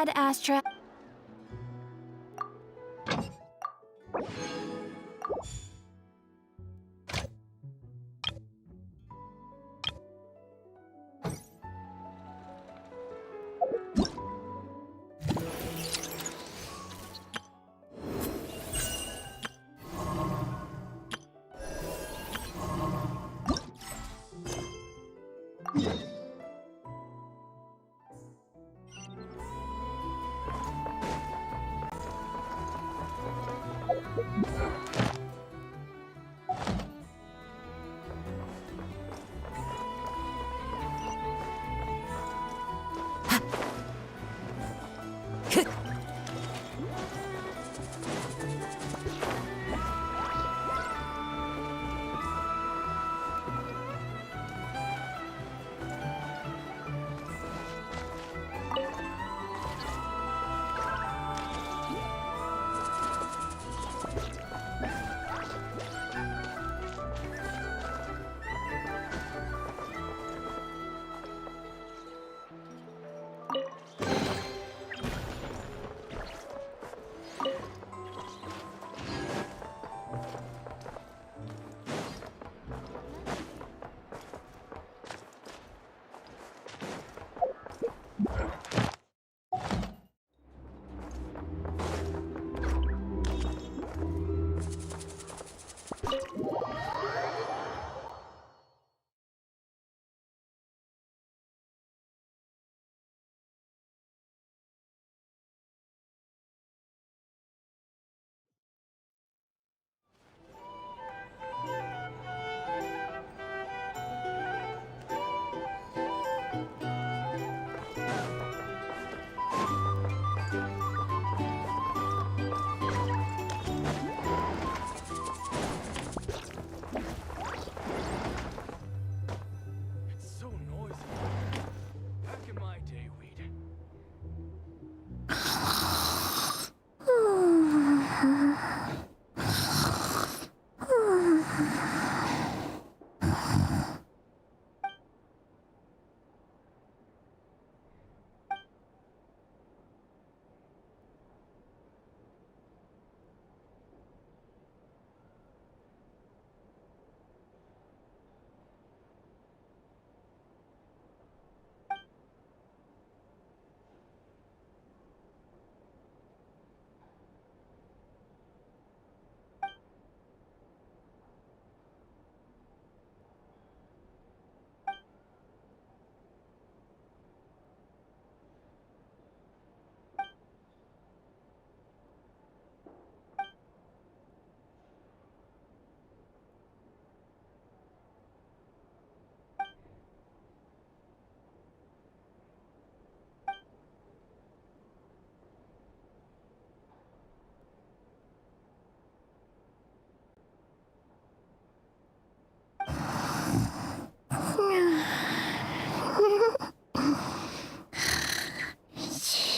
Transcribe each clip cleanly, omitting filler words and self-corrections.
Ad Astra.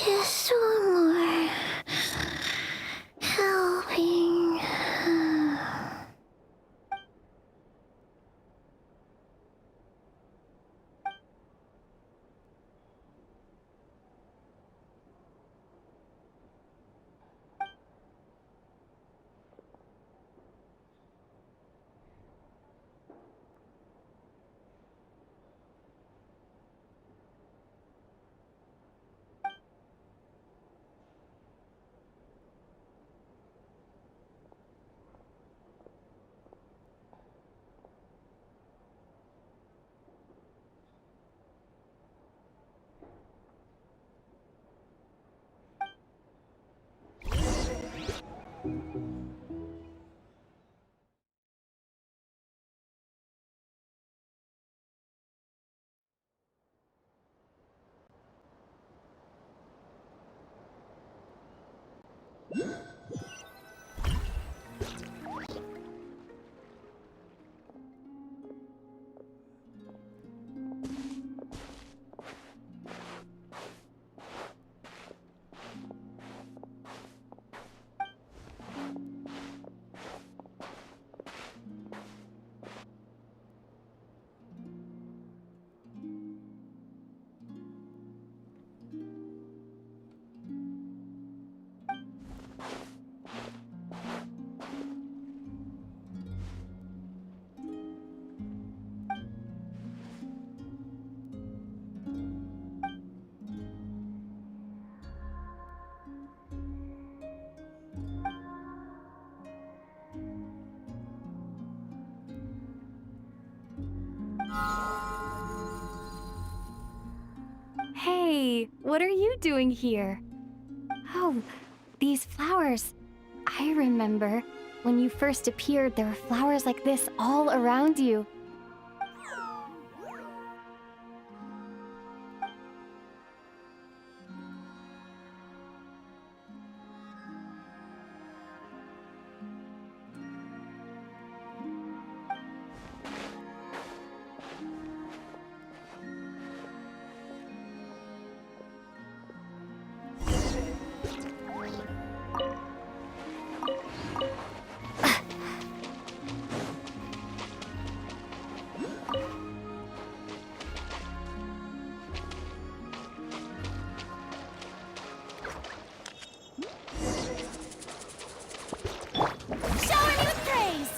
Just one more helping. Hey, what are you doing here? Oh, these flowers. I remember when you first appeared, there were flowers like this all around you. Shower me with praise!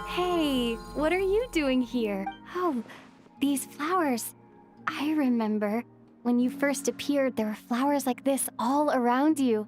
Hey, what are you doing here? Oh, these flowers. I remember when you first appeared, there were flowers like this all around you.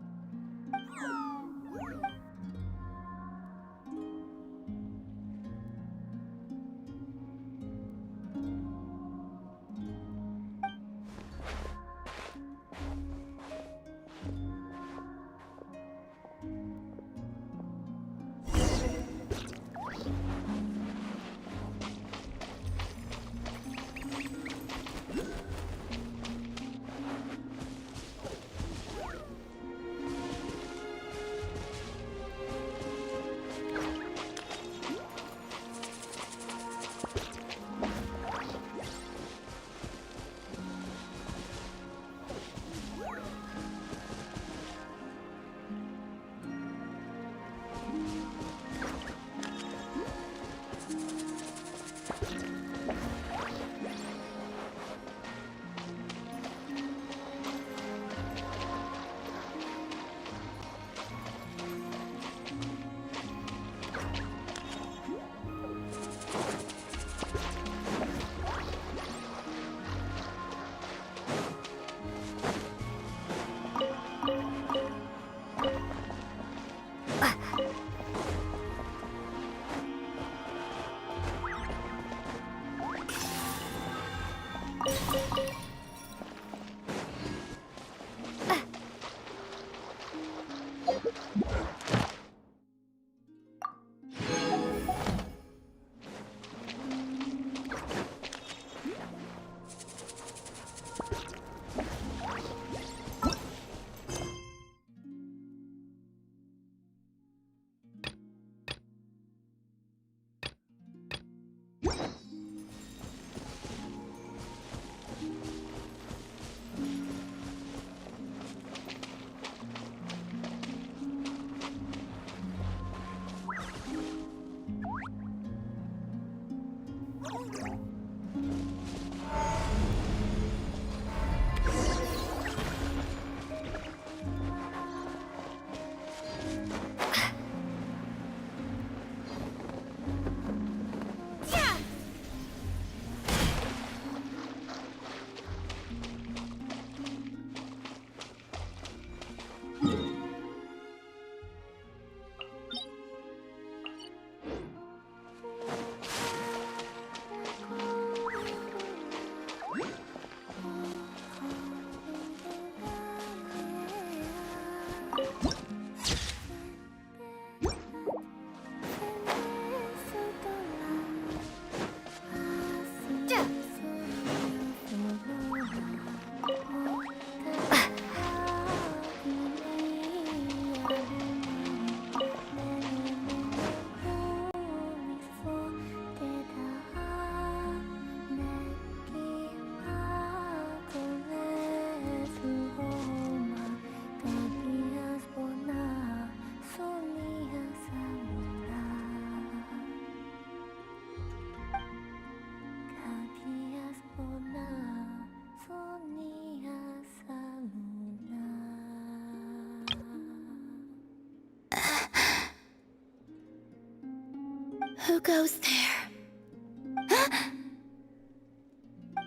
Who goes there?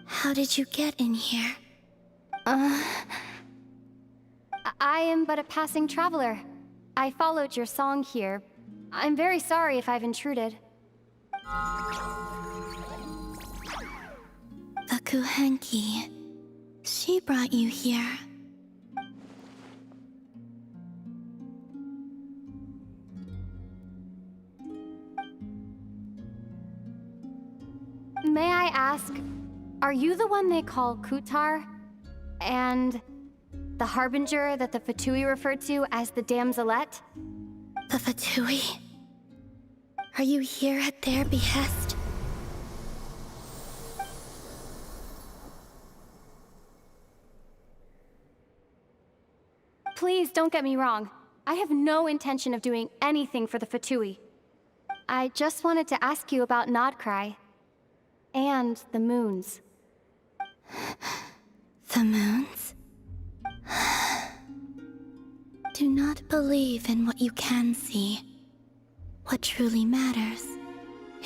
How did you get in here? I am but a passing traveler. I followed your song here. I'm very sorry if I've intruded. The Kuhenki. She brought you here. May I ask, are you the one they call Kutar? And the harbinger that the Fatui referred to as the Damselette? The Fatui? Are you here at their behest? Please don't get me wrong. I have no intention of doing anything for the Fatui. I just wanted to ask you about Nodcry. And the moons. The moons? Do not believe in what you can see. What truly matters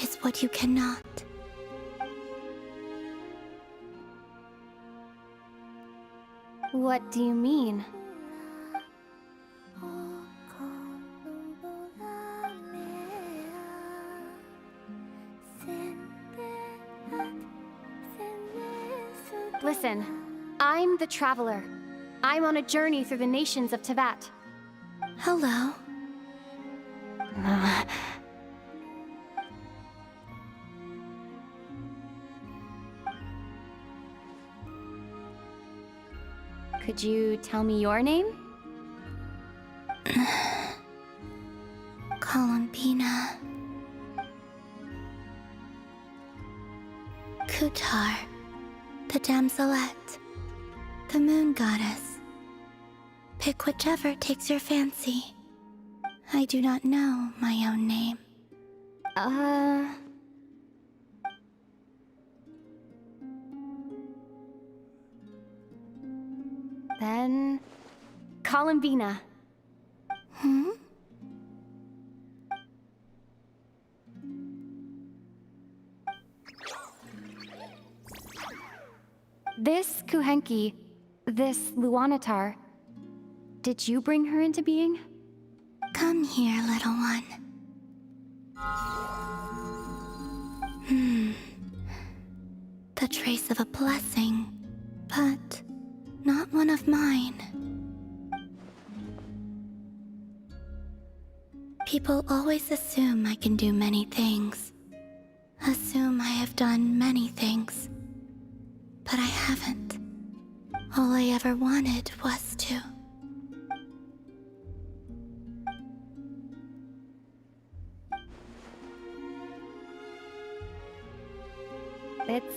is what you cannot. What do you mean? Listen, I'm the Traveler. I'm on a journey through the nations of Teyvat. Hello. Could you tell me your name? Columbina. Kutar. The Damselette. The moon goddess. Pick whichever takes your fancy. I do not know my own name. Then... Columbina. Hmm? This Kuhenki, this Luanatar, did you bring her into being? Come here, little one. The trace of a blessing, but not one of mine. People always assume I can do many things. Assume I have done many things. But I haven't. All I ever wanted was to. It's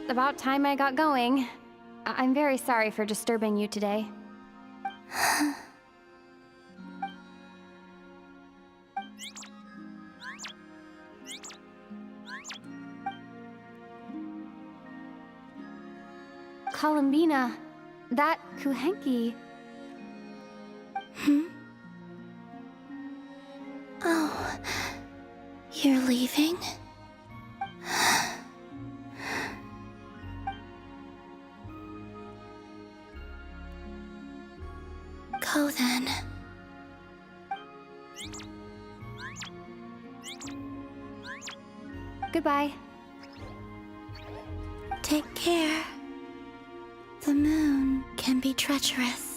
about time I got going. I'm very sorry for disturbing you today. Columbina, that Kuhenki... Oh, you're leaving? Go then. Goodbye. Take care. The moon can be treacherous.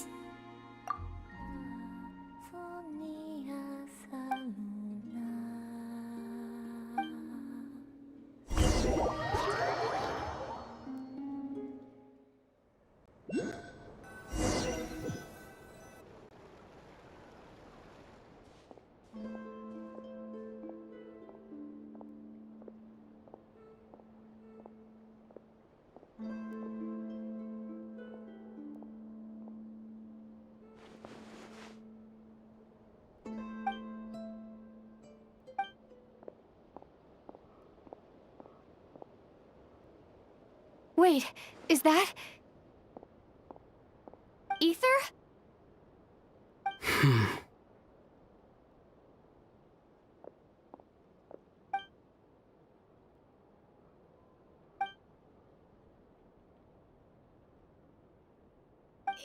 Wait, is that... Ether?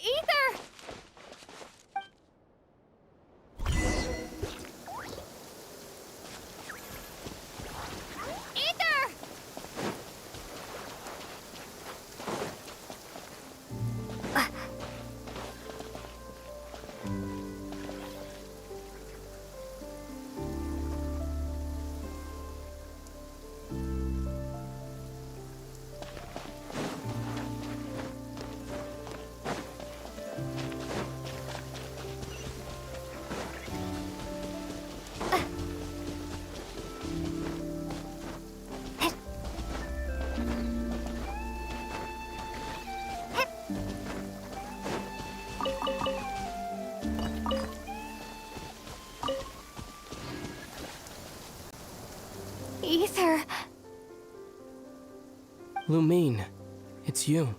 Ether! Ether! Ether. Lumine, it's you.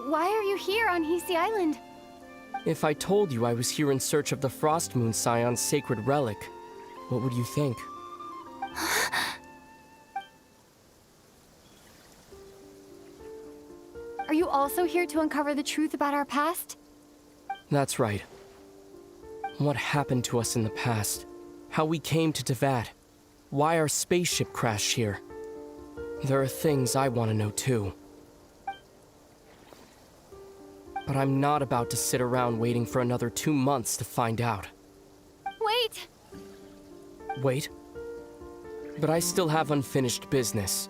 Why are you here on Hisi Island? If I told you I was here in search of the Frost Moon Scion's sacred relic, what would you think? Are you also here to uncover the truth about our past? That's right. What happened to us in the past? How we came to Tevat? Why our spaceship crashed here? There are things I want to know too. But I'm not about to sit around waiting for another 2 months to find out. Wait! Wait? But I still have unfinished business.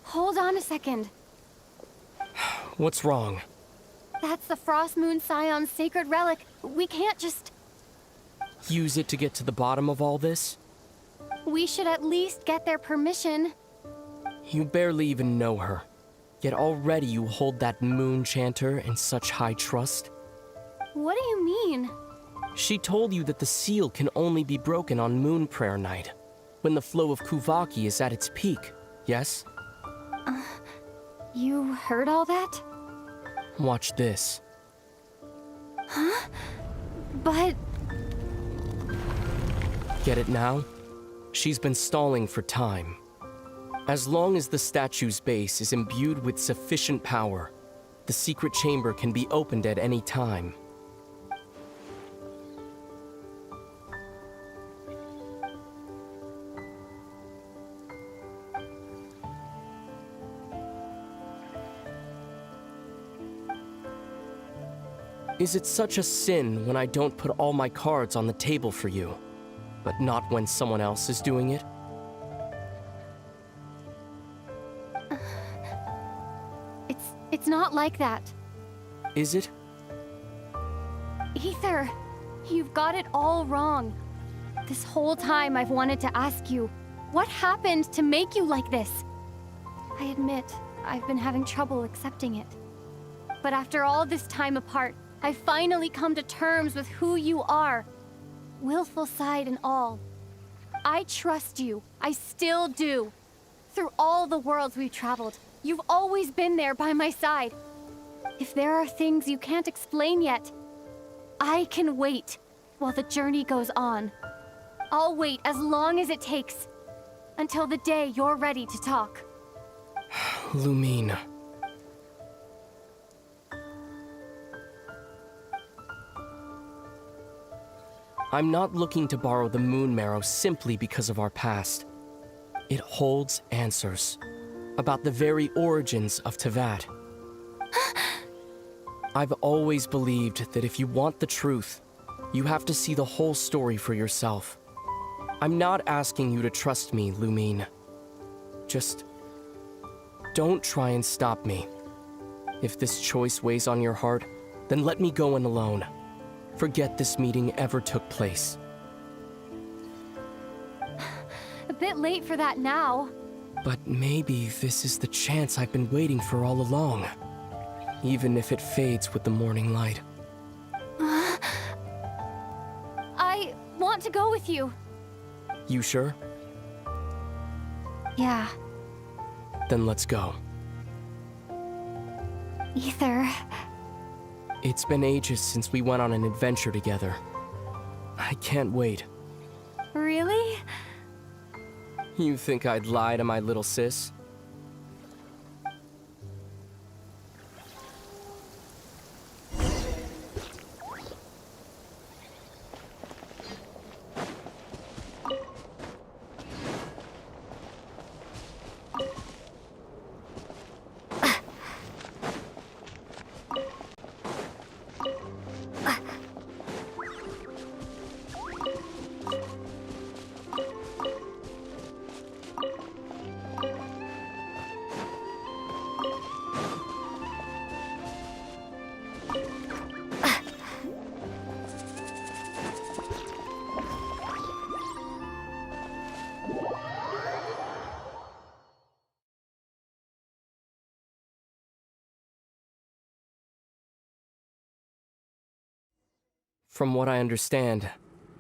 Hold on a second. What's wrong? That's the Frost Moon Scion's sacred relic. We can't just... Use it to get to the bottom of all this? We should at least get their permission. You barely even know her. Yet already you hold that moon chanter in such high trust. What do you mean? She told you that the seal can only be broken on Moon Prayer Night, when the flow of Kuvaki is at its peak, yes? You heard all that? Watch this. Huh? But... Get it now? She's been stalling for time. As long as the statue's base is imbued with sufficient power, the secret chamber can be opened at any time. Is it such a sin when I don't put all my cards on the table for you, but not when someone else is doing it? It's not like that. Is it? Ether, you've got it all wrong. This whole time I've wanted to ask you, what happened to make you like this? I admit, I've been having trouble accepting it. But after all this time apart, I've finally come to terms with who you are. Willful side and all. I trust you. I still do. Through all the worlds we've traveled, you've always been there by my side. If there are things you can't explain yet, I can wait while the journey goes on. I'll wait as long as it takes, until the day you're ready to talk. Lumine. I'm not looking to borrow the Moon Marrow simply because of our past. It holds answers about the very origins of Teyvat. I've always believed that if you want the truth, you have to see the whole story for yourself. I'm not asking you to trust me, Lumine. Just don't try and stop me. If this choice weighs on your heart, then let me go in alone. Forget this meeting ever took place. A bit late for that now. But maybe this is the chance I've been waiting for all along. Even if it fades with the morning light. I want to go with you. You sure? Yeah. Then let's go. Ether. It's been ages since we went on an adventure together. I can't wait. Really? You think I'd lie to my little sis? From what I understand,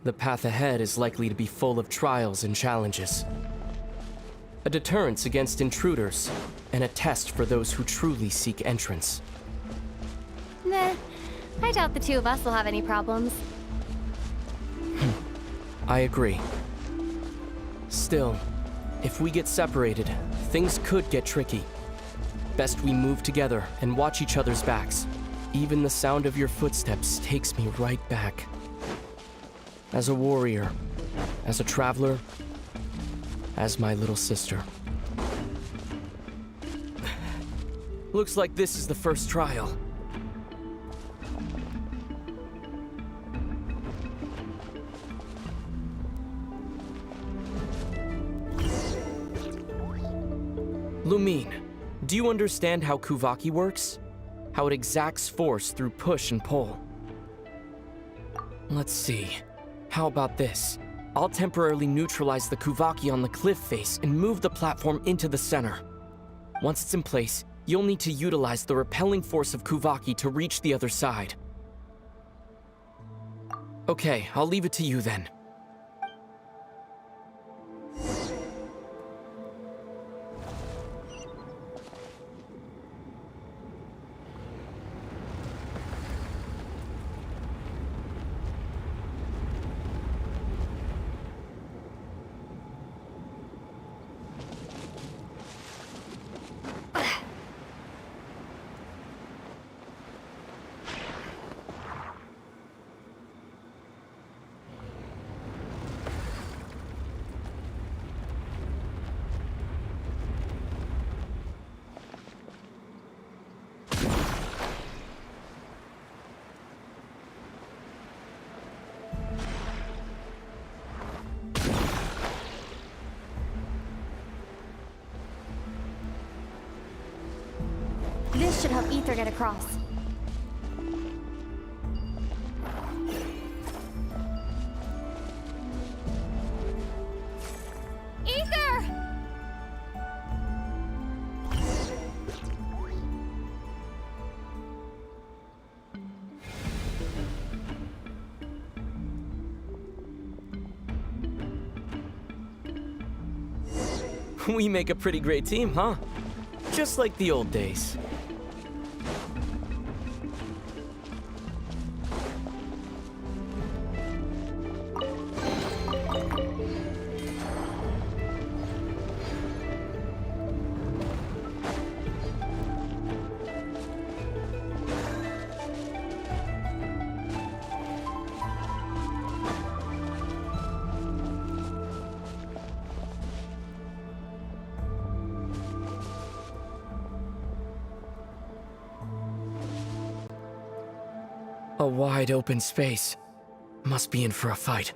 the path ahead is likely to be full of trials and challenges. A deterrence against intruders, and a test for those who truly seek entrance. Nah, I doubt the two of us will have any problems. I agree. Still, if we get separated, things could get tricky. Best we move together and watch each other's backs. Even the sound of your footsteps takes me right back. As a warrior, as a traveler, as my little sister. Looks like this is the first trial. Lumine, do you understand how Kuvaki works? How it exacts force through push and pull? Let's see. How about this? I'll temporarily neutralize the Kuvaki on the cliff face and move the platform into the center. Once it's in place, you'll need to utilize the repelling force of Kuvaki to reach the other side. Okay, I'll leave it to you then. This should help Ether get across. Ether! We make a pretty great team, huh? Just like the old days. A wide open space. Must be in for a fight.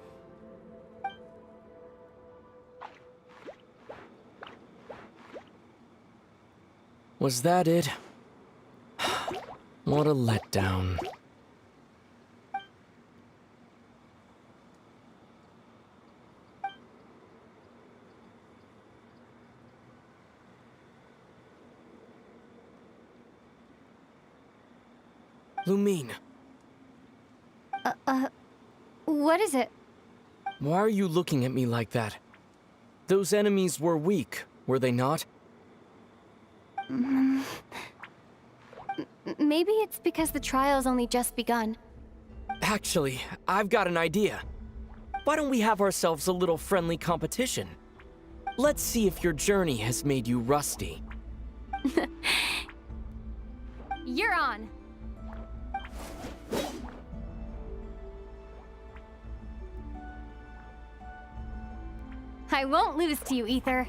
Was that it? What a letdown. Lumine, What is it? why are you looking at me like that? Those enemies were weak, were they not? Maybe it's because the trial's only just begun. Actually, I've got an idea. Why don't we have ourselves a little friendly competition? Let's see if your journey has made you rusty. You're on. I won't lose to you, Ether.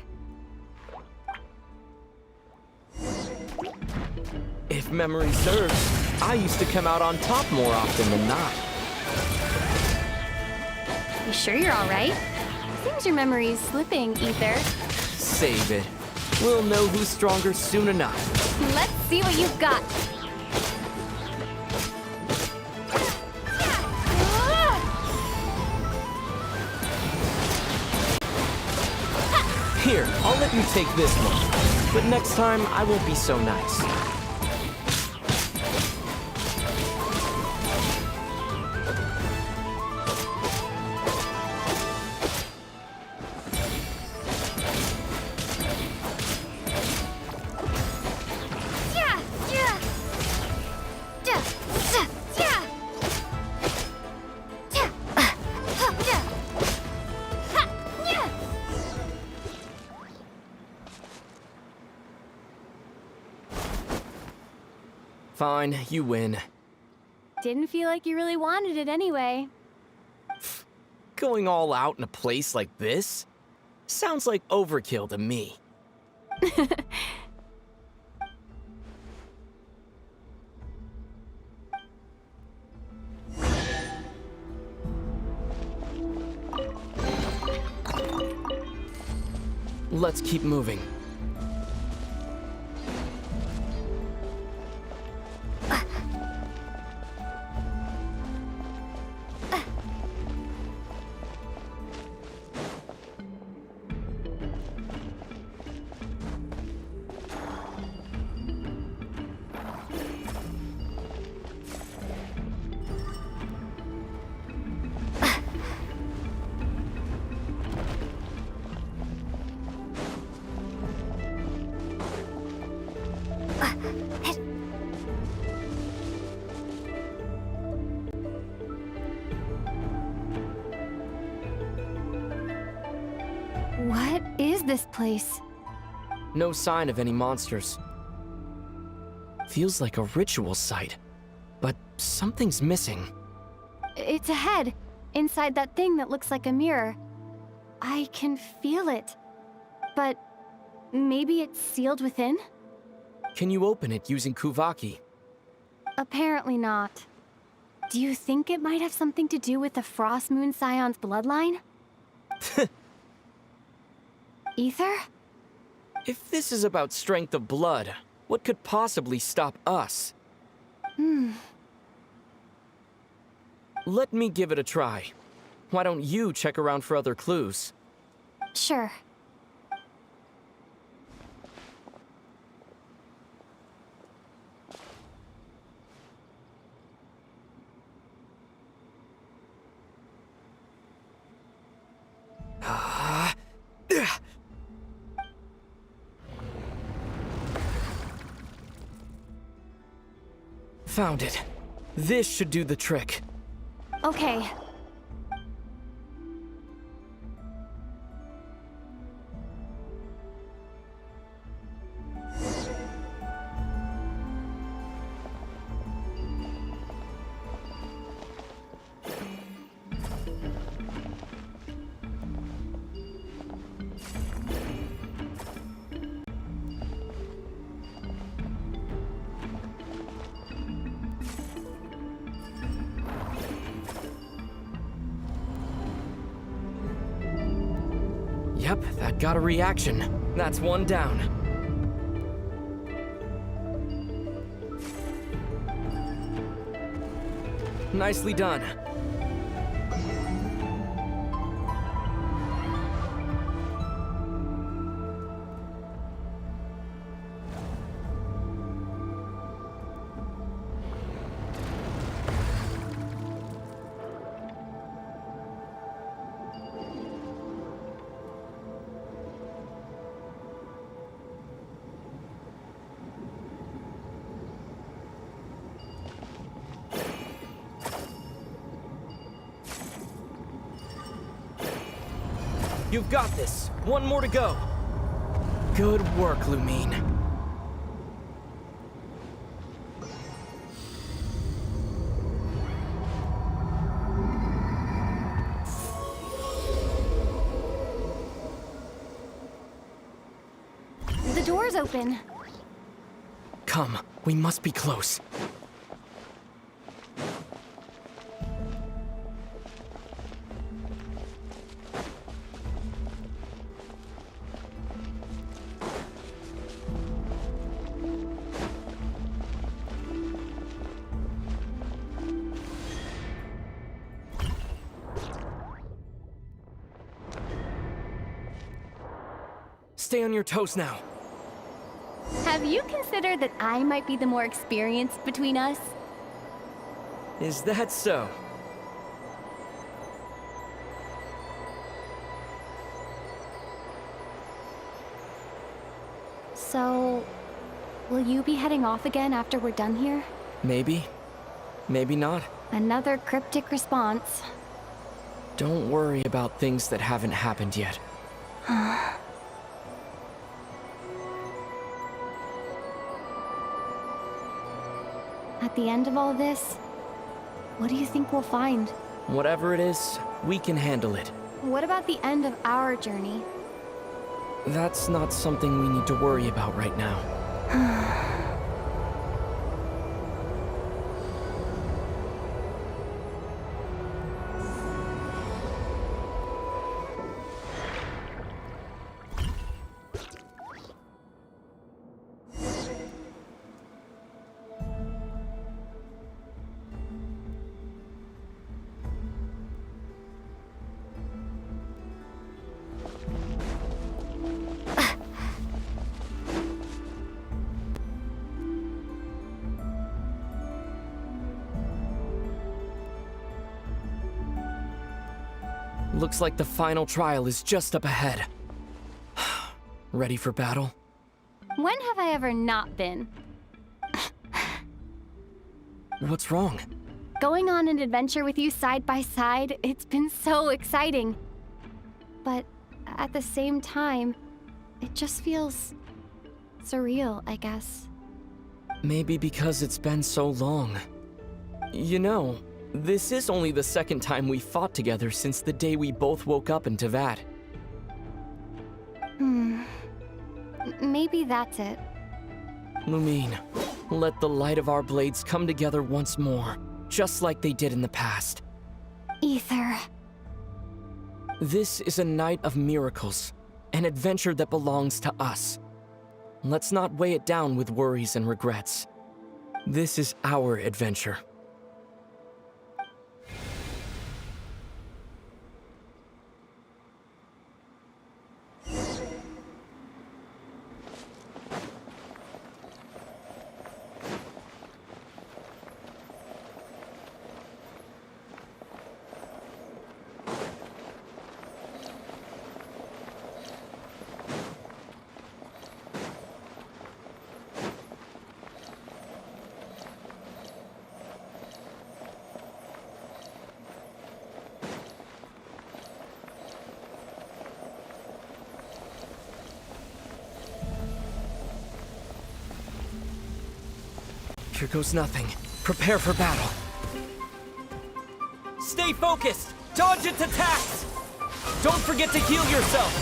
If memory serves, I used to come out on top more often than not. You sure you're all right? Seems your memory's slipping, Ether. Save it. We'll know who's stronger soon enough. Let's see what you've got. Here, I'll let you take this one. But next time, I won't be so nice. Fine, you win. Didn't feel like you really wanted it anyway. Going all out in a place like this? Sounds like overkill to me. Let's keep moving. What is this place? No sign of any monsters. Feels like a ritual site, but something's missing. It's a head, inside that thing that looks like a mirror. I can feel it. But maybe it's sealed within? Can you open it using Kuvaki? Apparently not. Do you think it might have something to do with the Frost Moon Scion's bloodline? Ether? If this is about strength of blood, what could possibly stop us? Let me give it a try. Why don't you check around for other clues? Sure. Found it. This should do the trick. Okay. Yep, that got a reaction. That's one down. Nicely done. You've got this. One more to go. Good work, Lumine. The door's open. Come, we must be close. Stay on your toes now. Have you considered that I might be the more experienced between us? Is that so? So, will you be heading off again after we're done here? Maybe. Maybe not. Another cryptic response. Don't worry about things that haven't happened yet. At the end of all this, what do you think we'll find? Whatever it is, we can handle it. What about the end of our journey? That's not something we need to worry about right now. Looks like the final trial is just up ahead. Ready for battle? When have I ever not been? What's wrong? Going on an adventure with you side by side, it's been so exciting. But at the same time, it just feels surreal, I guess. Maybe because it's been so long. You know, this is only the second time we fought together since the day we both woke up in Teyvat. Maybe that's it. Lumine, let the light of our blades come together once more, just like they did in the past. Ether. This is a night of miracles, an adventure that belongs to us. Let's not weigh it down with worries and regrets. This is our adventure. Here goes nothing. Prepare for battle. Stay focused! Dodge its attacks! Don't forget to heal yourself!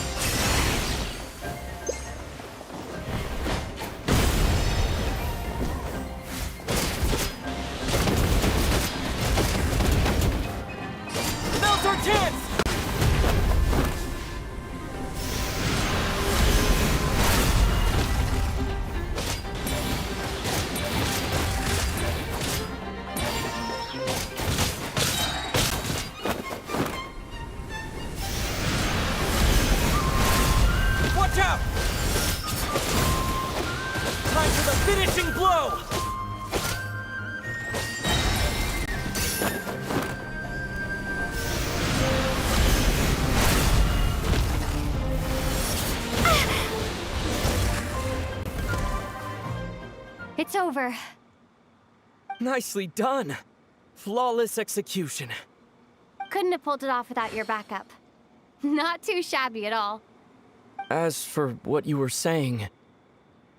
Now's our chance! Finishing blow! It's over. Nicely done. Flawless execution. Couldn't have pulled it off without your backup. Not too shabby at all. As for what you were saying,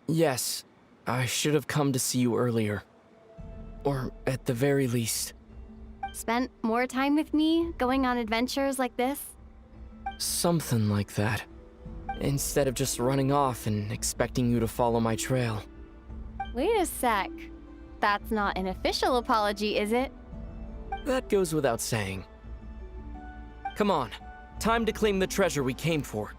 yes, I should have come to see you earlier. Or at the very least. Spent more time with me, going on adventures like this? Something like that. Instead of just running off and expecting you to follow my trail. Wait a sec. That's not an official apology, is it? That goes without saying. Come on, time to claim the treasure we came for.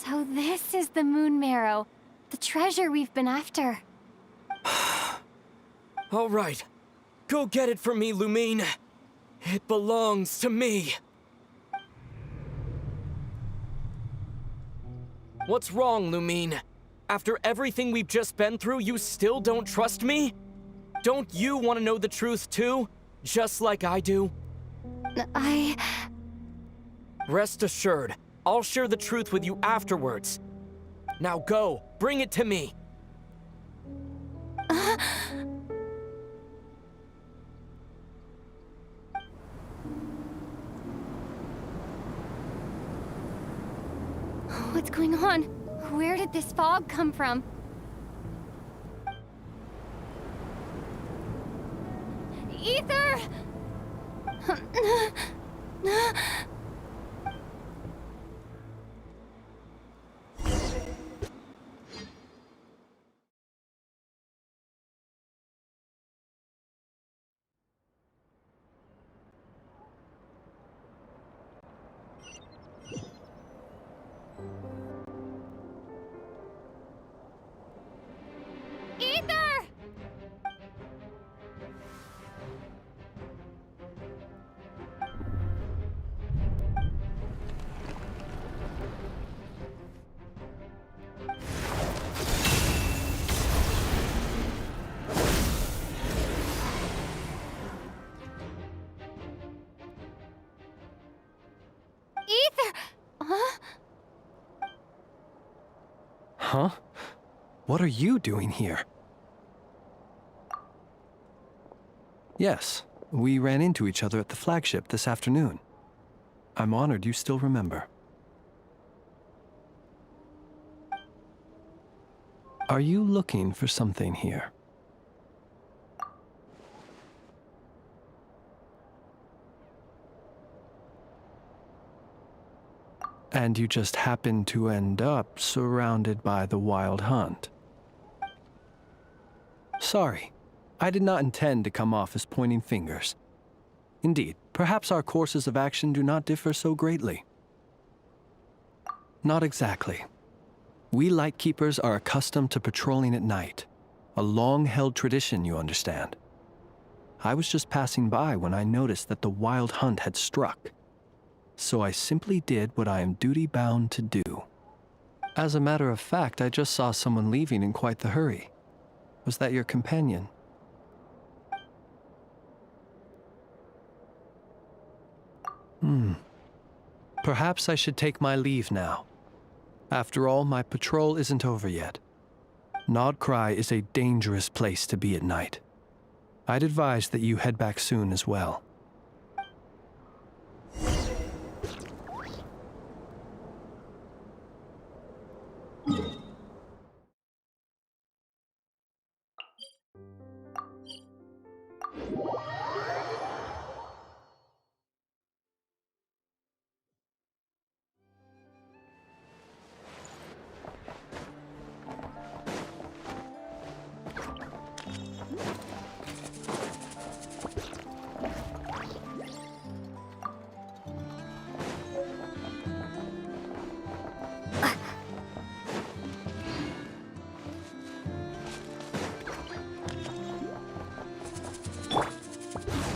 So this is the Moon Marrow, the treasure we've been after. All right, go get it for me, Lumine. It belongs to me. What's wrong, Lumine? After everything we've just been through, you still don't trust me? Don't you want to know the truth too? Just like I do? Rest assured, I'll share the truth with you afterwards. Now go, bring it to me. What's going on? Where did this fog come from? Ether! Ether! Ether! Huh? Huh? What are you doing here? Yes, we ran into each other at the flagship this afternoon. I'm honored you still remember. Are you looking for something here? And you just happened to end up surrounded by the Wild Hunt. Sorry, I did not intend to come off as pointing fingers. Indeed, perhaps our courses of action do not differ so greatly. Not exactly. We Lightkeepers are accustomed to patrolling at night. A long-held tradition, you understand. I was just passing by when I noticed that the Wild Hunt had struck. So I simply did what I am duty-bound to do. As a matter of fact, I just saw someone leaving in quite the hurry. Was that your companion? Perhaps I should take my leave now. After all, my patrol isn't over yet. Nodcry is a dangerous place to be at night. I'd advise that you head back soon as well.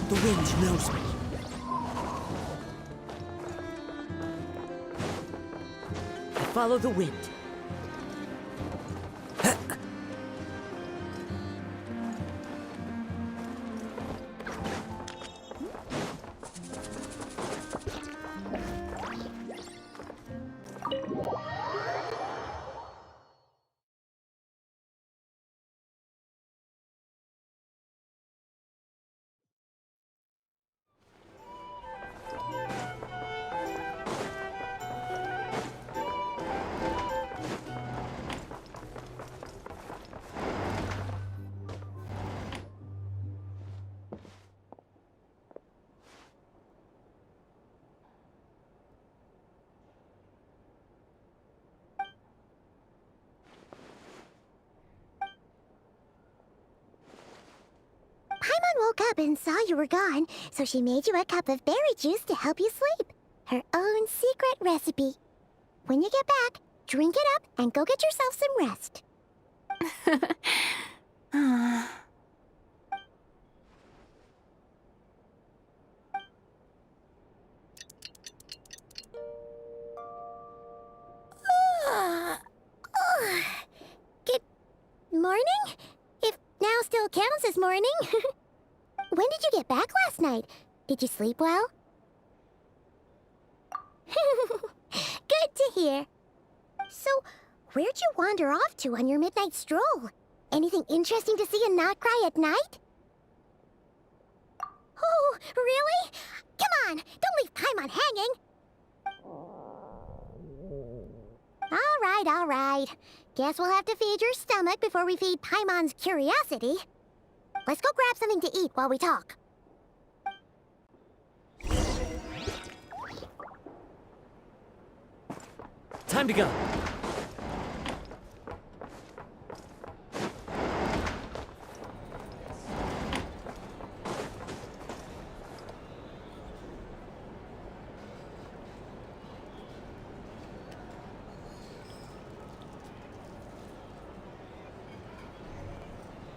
The wind knows me. I follow the wind. Paimon woke up and saw you were gone, so she made you a cup of berry juice to help you sleep. Her own secret recipe. When you get back, drink it up and go get yourself some rest. Good morning? If now still counts as morning. When did you get back last night? Did you sleep well? Good to hear. So, where'd you wander off to on your midnight stroll? Anything interesting to see and not cry at night? Oh, really? Come on, don't leave Paimon hanging. All right. Guess we'll have to feed your stomach before we feed Paimon's curiosity. Let's go grab something to eat while we talk. Time to go.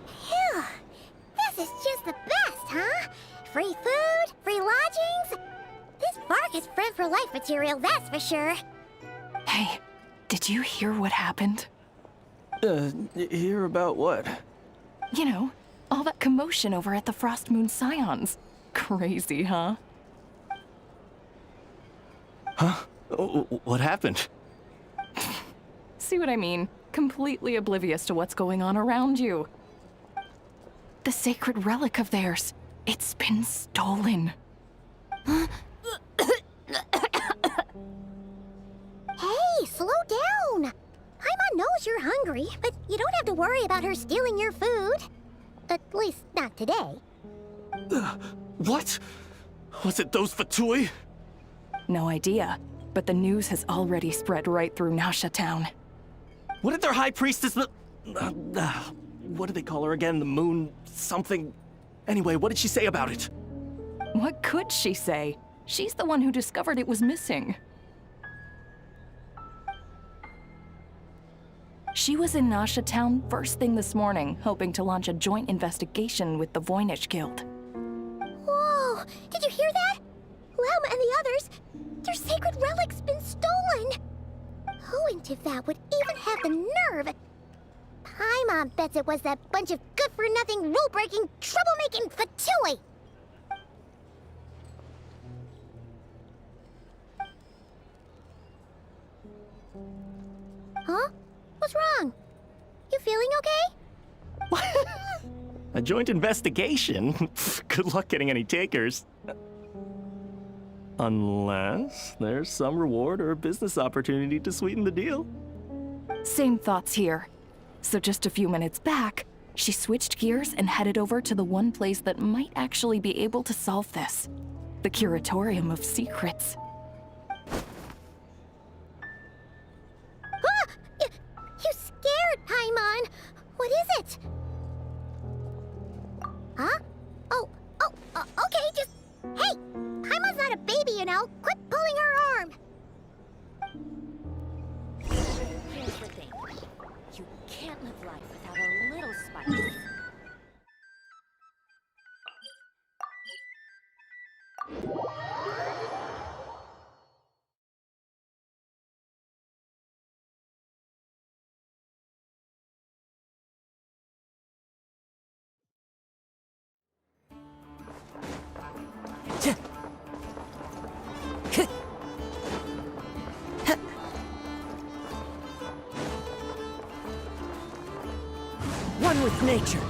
Phew! This is just the best, huh? Free food, free lodgings. This park is friend for life material, that's for sure. Hey, did you hear what happened? Hear about what? You know, all that commotion over at the Frost Moon Scions. Crazy, huh? Huh? What happened? See what I mean? Completely oblivious to what's going on around you. The sacred relic of theirs. It's been stolen. Hey, slow down. Paimon knows you're hungry, but you don't have to worry about her stealing your food. At least, not today. What? Was it those Fatui? No idea, but the news has already spread right through Nausea Town. What did their high priestess what do they call her again? The moon something? Anyway, what did she say about it? What could she say? She's the one who discovered it was missing. She was in Nausea Town first thing this morning, hoping to launch a joint investigation with the Voynich Guild. Whoa! Did you hear that? Lem and the others, their sacred relic's been stolen. Who in Teyvat would even have the nerve? Paimon bets it was that bunch of good-for-nothing, rule-breaking, troublemaking Fatui. Huh? What's wrong? You feeling okay? A joint investigation? Good luck getting any takers. Unless there's some reward or business opportunity to sweeten the deal. Same thoughts here. So just a few minutes back, she switched gears and headed over to the one place that might actually be able to solve this. The Curatorium of Secrets. Ah! You scared, Paimon! What is it? Huh? Okay, just... Hey! Paimon's not a baby, you know. Quit pulling her arm! Here's the thing. You can't live life without a little spice. One with nature.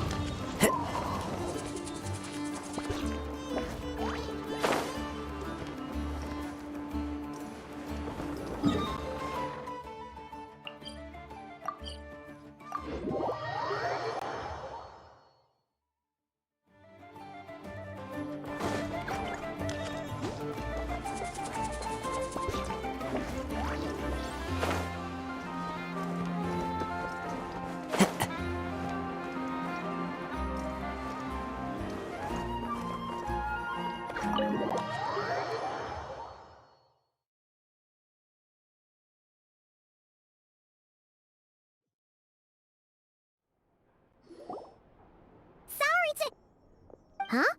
Huh?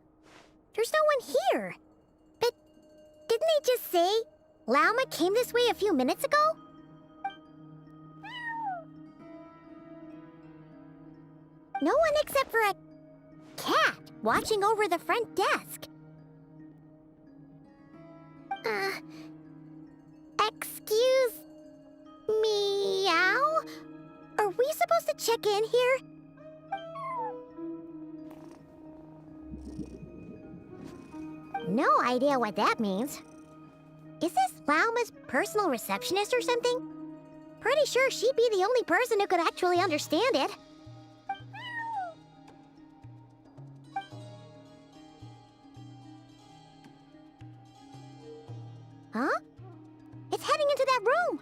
There's no one here. But didn't they just say Lauma came this way a few minutes ago? No one except for a cat watching over the front desk. Excuse... meow? Are we supposed to check in here? No idea what that means. Is this Lauma's personal receptionist or something? Pretty sure she'd be the only person who could actually understand it. Huh? It's heading into that room!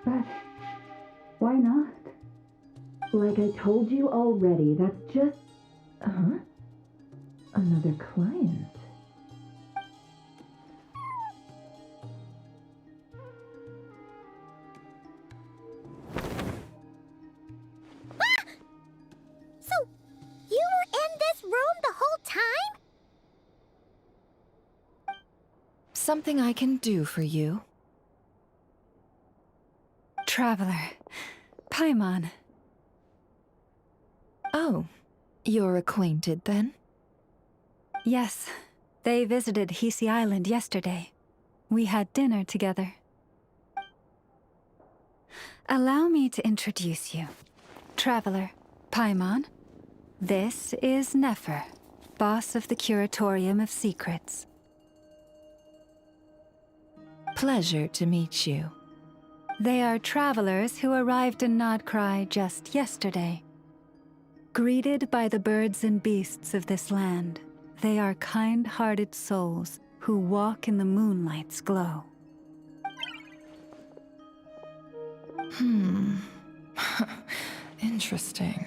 But why not? Like I told you already, that's just... Huh? Another client. Ah! So, you were in this room the whole time? Something I can do for you. Traveler. Paimon. Oh, you're acquainted then? Yes, they visited Hisi Island yesterday. We had dinner together. Allow me to introduce you. Traveler, Paimon. This is Nefer, boss of the Curatorium of Secrets. Pleasure to meet you. They are travelers who arrived in Nodcry just yesterday. Greeted by the birds and beasts of this land, they are kind-hearted souls who walk in the moonlight's glow. Interesting.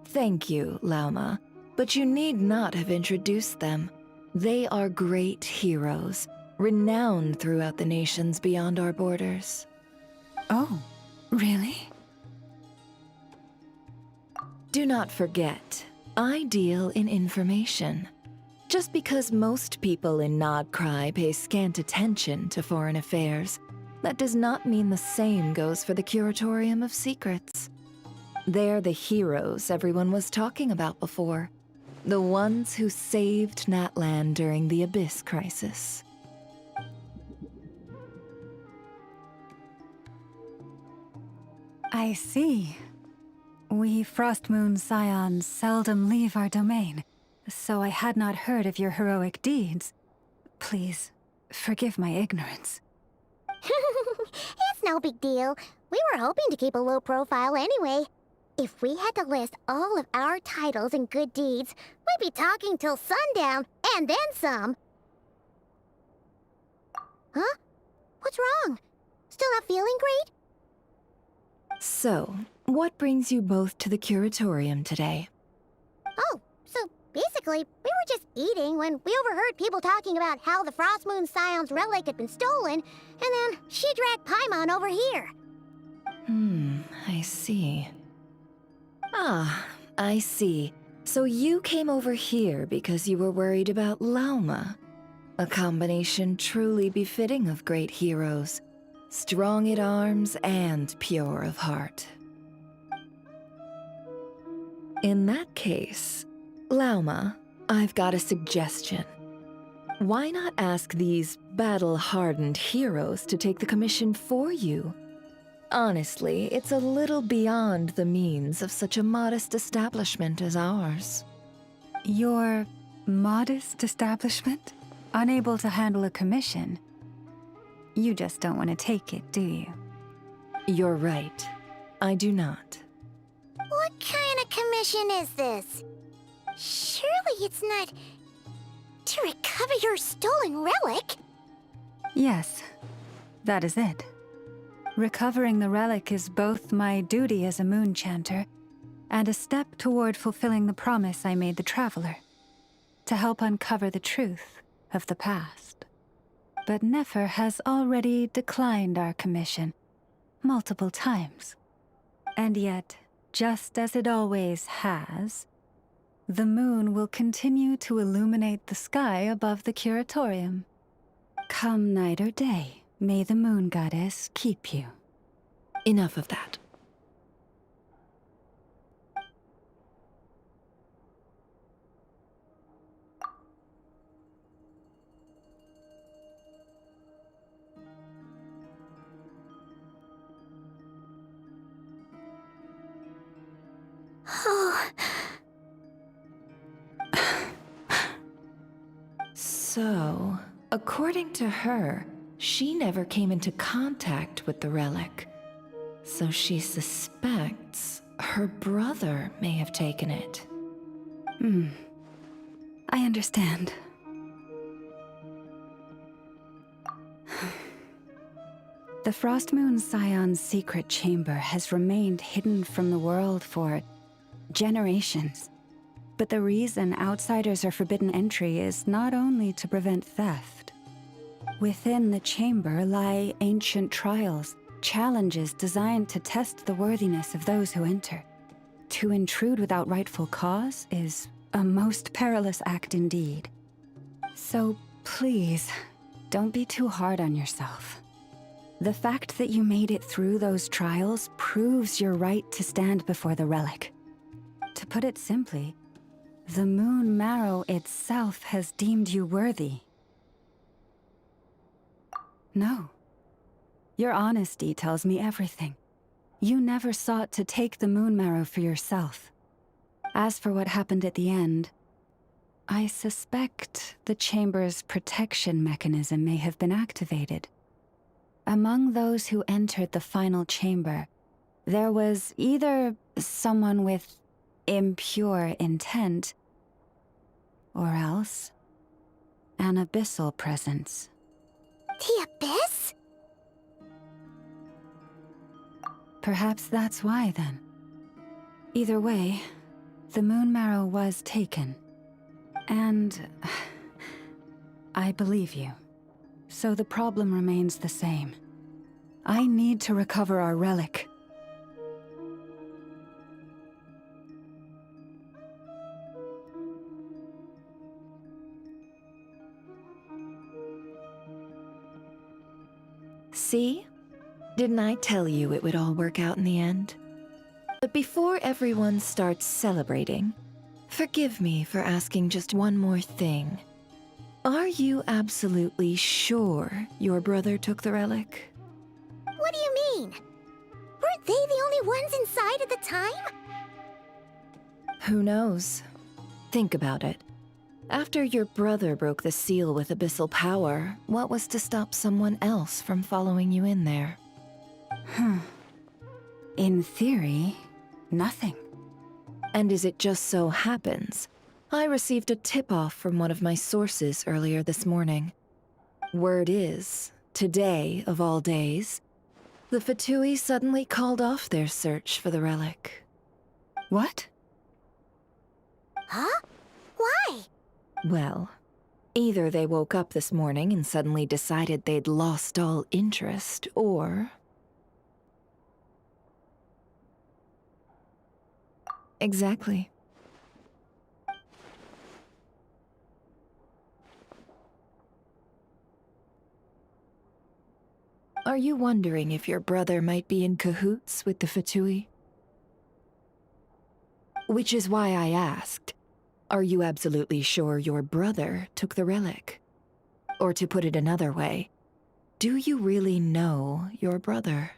Thank you, Lauma, but you need not have introduced them. They are great heroes, renowned throughout the nations beyond our borders. Oh, really? Do not forget, I deal in information. Just because most people in Nodcry pay scant attention to foreign affairs, that does not mean the same goes for the Curatorium of Secrets. They're the heroes everyone was talking about before. The ones who saved Natlan during the Abyss Crisis. I see. We Frost Moon Scions seldom leave our domain, so I had not heard of your heroic deeds. Please, forgive my ignorance. It's no big deal. We were hoping to keep a low profile anyway. If we had to list all of our titles and good deeds, we'd be talking till sundown, and then some. Huh? What's wrong? Still not feeling great? So, what brings you both to the curatorium today? Oh, so basically, we were just eating when we overheard people talking about how the Frost Moon Scion's relic had been stolen, and then she dragged Paimon over here. I see. Ah, I see. So you came over here because you were worried about Lauma. A combination truly befitting of great heroes. Strong at arms and pure of heart. In that case, Lauma, I've got a suggestion. Why not ask these battle-hardened heroes to take the commission for you? Honestly, it's a little beyond the means of such a modest establishment as ours. Your modest establishment? Unable to handle a commission? You just don't want to take it, do you? You're right. I do not. What kind of commission is this? Surely it's not to recover your stolen relic? Yes, that is it. Recovering the relic is both my duty as a moon chanter and a step toward fulfilling the promise I made the Traveler, to help uncover the truth of the past. But Nefer has already declined our commission multiple times. And yet, just as it always has, the moon will continue to illuminate the sky above the curatorium. Come night or day, may the moon goddess keep you. Enough of that. So, according to her, she never came into contact with the relic. So she suspects her brother may have taken it. I understand. The Frost Moon Scion's secret chamber has remained hidden from the world for generations. But the reason outsiders are forbidden entry is not only to prevent theft. Within the chamber lie ancient trials, challenges designed to test the worthiness of those who enter. To intrude without rightful cause is a most perilous act indeed. So please, don't be too hard on yourself. The fact that you made it through those trials proves your right to stand before the relic. To put it simply, the Moon Marrow itself has deemed you worthy. No. Your honesty tells me everything. You never sought to take the Moon Marrow for yourself. As for what happened at the end, I suspect the Chamber's protection mechanism may have been activated. Among those who entered the final chamber, there was either someone with impure intent, or else an abyssal presence. The Abyss? Perhaps that's why, then. Either way, the Moon Marrow was taken. And I believe you. So the problem remains the same. I need to recover our relic. See? Didn't I tell you it would all work out in the end? But before everyone starts celebrating, forgive me for asking just one more thing. Are you absolutely sure your brother took the relic? What do you mean? Weren't they the only ones inside at the time? Who knows? Think about it. After your brother broke the seal with abyssal power, what was to stop someone else from following you in there? In theory, nothing. And as it just so happens, I received a tip-off from one of my sources earlier this morning. Word is, today of all days, the Fatui suddenly called off their search for the relic. What? Huh? Why? Well, either they woke up this morning and suddenly decided they'd lost all interest, or... Exactly. Are you wondering if your brother might be in cahoots with the Fatui? Which is why I asked, are you absolutely sure your brother took the relic? Or to put it another way, do you really know your brother?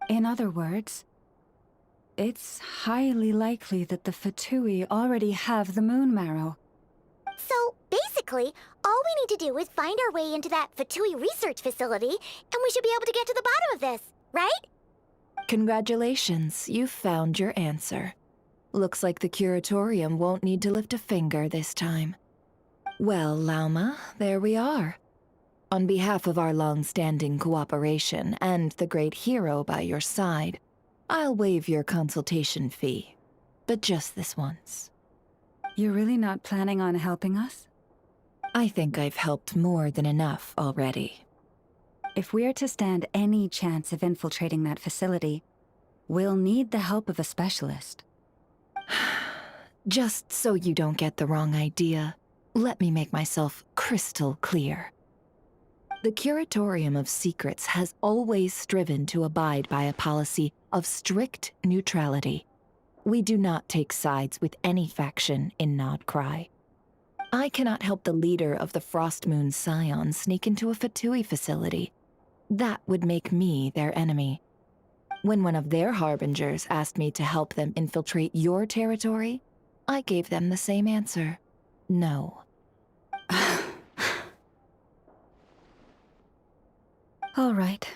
In other words, it's highly likely that the Fatui already have the moon marrow. So, basically, all we need to do is find our way into that Fatui research facility, and we should be able to get to the bottom of this, right? Congratulations, you've found your answer. Looks like the curatorium won't need to lift a finger this time. Well, Lauma, there we are. On behalf of our long-standing cooperation and the great hero by your side, I'll waive your consultation fee. But just this once. You're really not planning on helping us? I think I've helped more than enough already. If we're to stand any chance of infiltrating that facility, we'll need the help of a specialist. Just so you don't get the wrong idea, let me make myself crystal clear. The Curatorium of Secrets has always striven to abide by a policy of strict neutrality. We do not take sides with any faction in Nodcry. I cannot help the leader of the Frostmoon Scions sneak into a Fatui facility. That would make me their enemy. When one of their harbingers asked me to help them infiltrate your territory, I gave them the same answer. No. All right,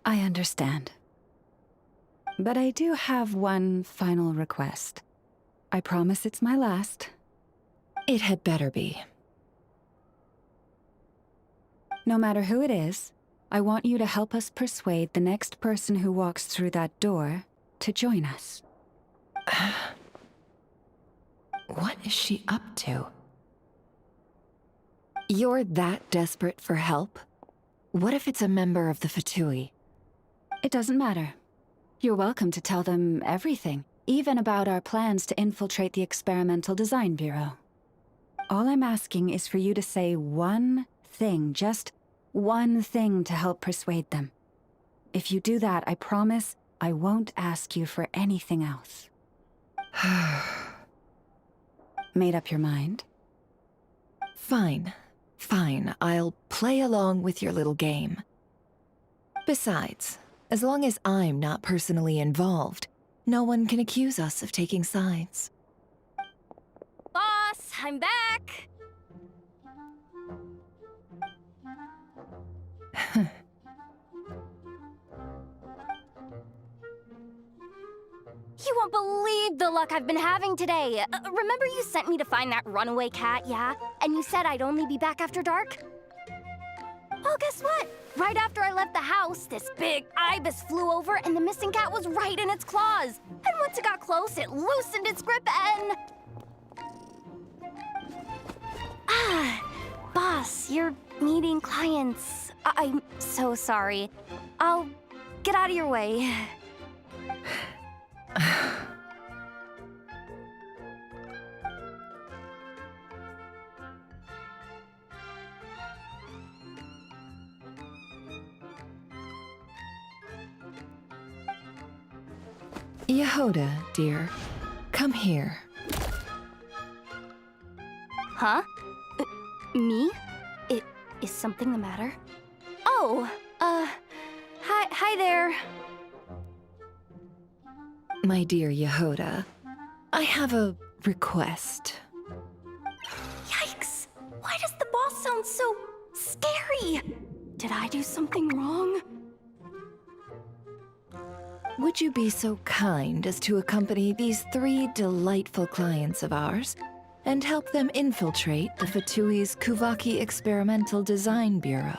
I understand. But I do have one final request. I promise it's my last. It had better be. No matter who it is, I want you to help us persuade the next person who walks through that door to join us. What is she up to? You're that desperate for help? What if it's a member of the Fatui? It doesn't matter. You're welcome to tell them everything, even about our plans to infiltrate the Experimental Design Bureau. All I'm asking is for you to say one thing, just one thing to help persuade them. If you do that, I promise I won't ask you for anything else. Made up your mind? Fine. Fine, I'll play along with your little game. Besides, as long as I'm not personally involved, no one can accuse us of taking sides. Boss, I'm back! You won't believe the luck I've been having today. Remember you sent me to find that runaway cat, yeah? And you said I'd only be back after dark? Well, guess what? Right after I left the house, this big ibis flew over and the missing cat was right in its claws. And once it got close, it loosened its grip and... Boss, you're meeting clients. I'm so sorry. I'll get out of your way. Yehoda, dear. Come here. Huh? Me? Is something the matter? Oh, hi there. My dear Yehoda, I have a request. Yikes! Why does the boss sound so scary? Did I do something wrong? Would you be so kind as to accompany these 3 delightful clients of ours and help them infiltrate the Fatui's Kuvaki Experimental Design Bureau?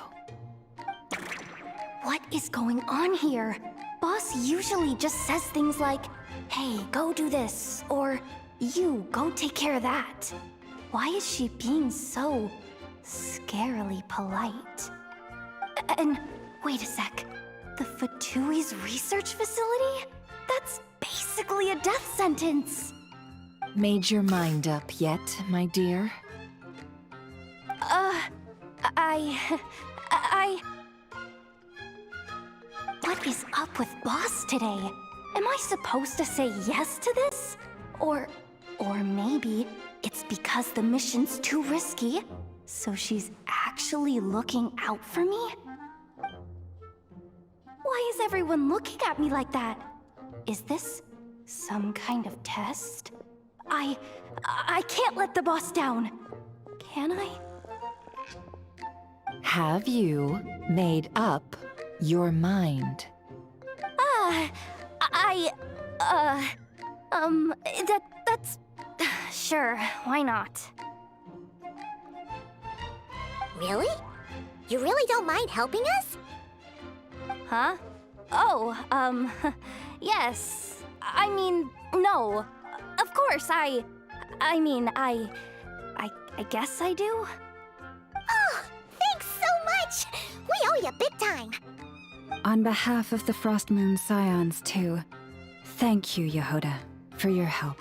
What is going on here? Boss usually just says things like, hey, go do this, or you, go take care of that. Why is she being so scarily polite? And wait a sec. The Fatui's research facility? That's basically a death sentence. Made your mind up yet, my dear? What is up with Boss today? Am I supposed to say yes to this? Or maybe it's because the mission's too risky, so she's actually looking out for me? Why is everyone looking at me like that? Is this some kind of test? I can't let the boss down. Can I? Have you made up your mind? That's... Sure, why not? Really? You really don't mind helping us? Huh? Oh, yes. I mean, no. Of course, I guess I do. Oh, thanks so much! We owe you big time! On behalf of the Frost Moon Scions, too, thank you, Yehoda, for your help.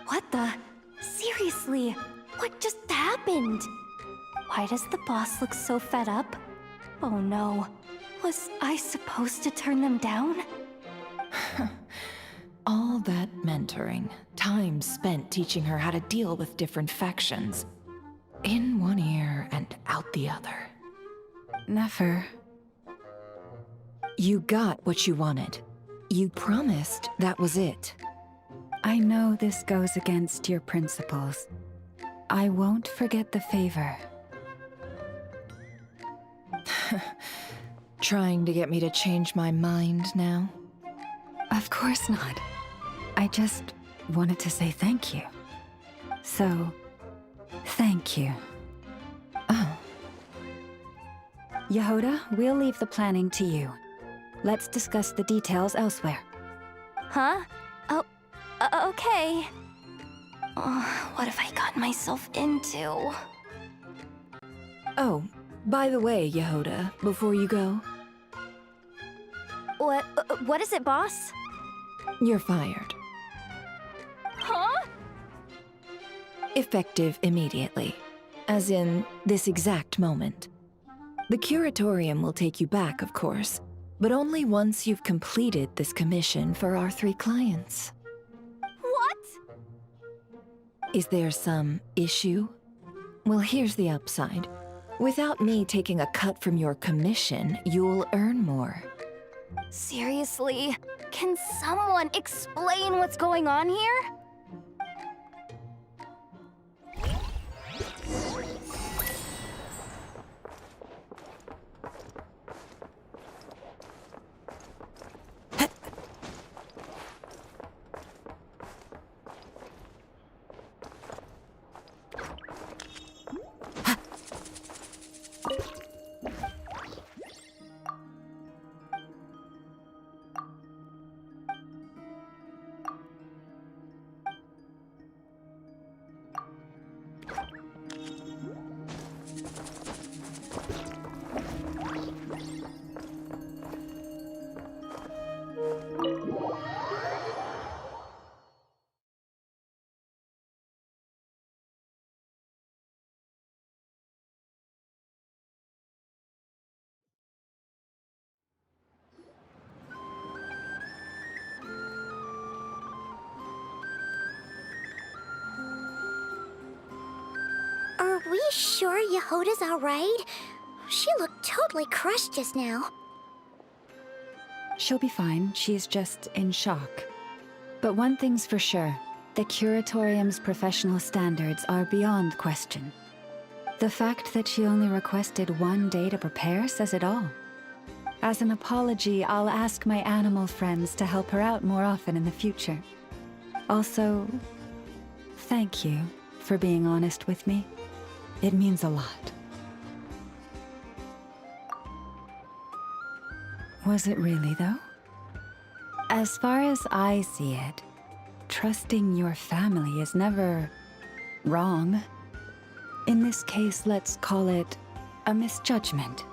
What the? Seriously, what just happened? Why does the boss look so fed up? Oh no. Was I supposed to turn them down? All that mentoring, time spent teaching her how to deal with different factions. In one ear and out the other. Never. You got what you wanted. You promised that was it. I know this goes against your principles. I won't forget the favor. Trying to get me to change my mind now? Of course not. I just wanted to say thank you. So, thank you. Oh. Yehoda, we'll leave the planning to you. Let's discuss the details elsewhere. Huh? Oh, okay. Oh, what have I gotten myself into? Oh, by the way, Yehoda, before you go, What is it, boss? you're fired. Huh? Effective immediately. As in, this exact moment. The curatorium will take you back, of course, but only once you've completed this commission for our 3 clients. What? Is there some issue? Well, here's the upside. Without me taking a cut from your commission, you'll earn more. Seriously? Can someone explain what's going on here? you sure Yehoda's alright? She looked totally crushed just now. She'll be fine. She's just in shock. But one thing's for sure. The Curatorium's professional standards are beyond question. The fact that she only requested 1 day to prepare says it all. As an apology, I'll ask my animal friends to help her out more often in the future. Also, thank you for being honest with me. It means a lot. Was it really, though? As far as I see it, trusting your family is never wrong. In this case, let's call it a misjudgment.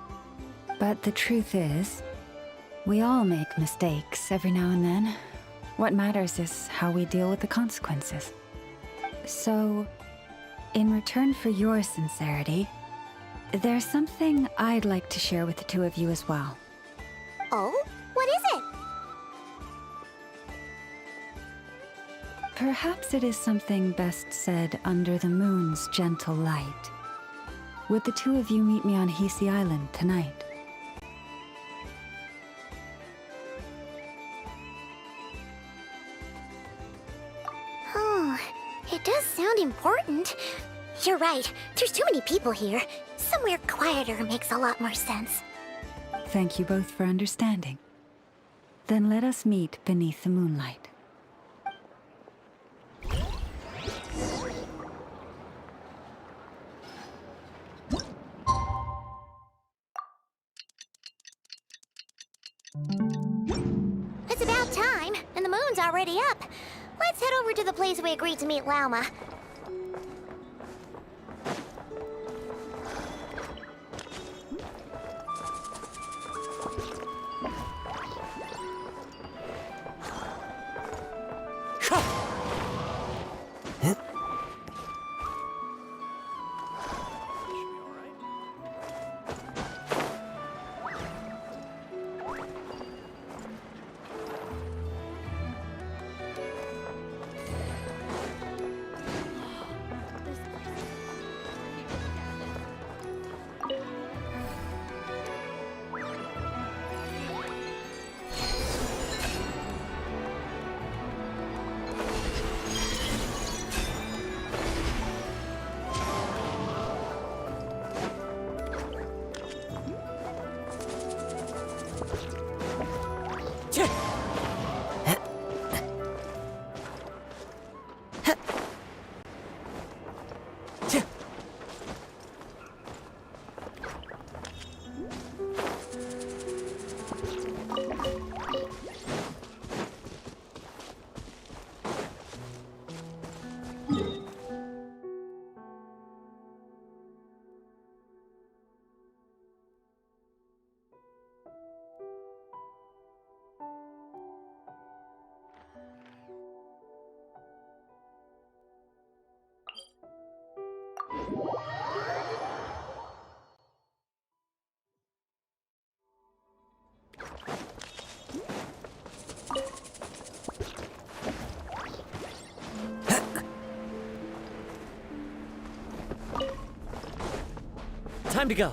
But the truth is, we all make mistakes every now and then. What matters is how we deal with the consequences. So, in return for your sincerity, there's something I'd like to share with the two of you as well. Oh? What is it? Perhaps it is something best said under the moon's gentle light. Would the two of you meet me on Hisi Island tonight? Oh, it does sound important. You're right, there's too many people here. Somewhere quieter makes a lot more sense. Thank you both for understanding. Then let us meet beneath the moonlight. It's about time, and the moon's already up. Let's head over to the place we agreed to meet Lauma. Time to go.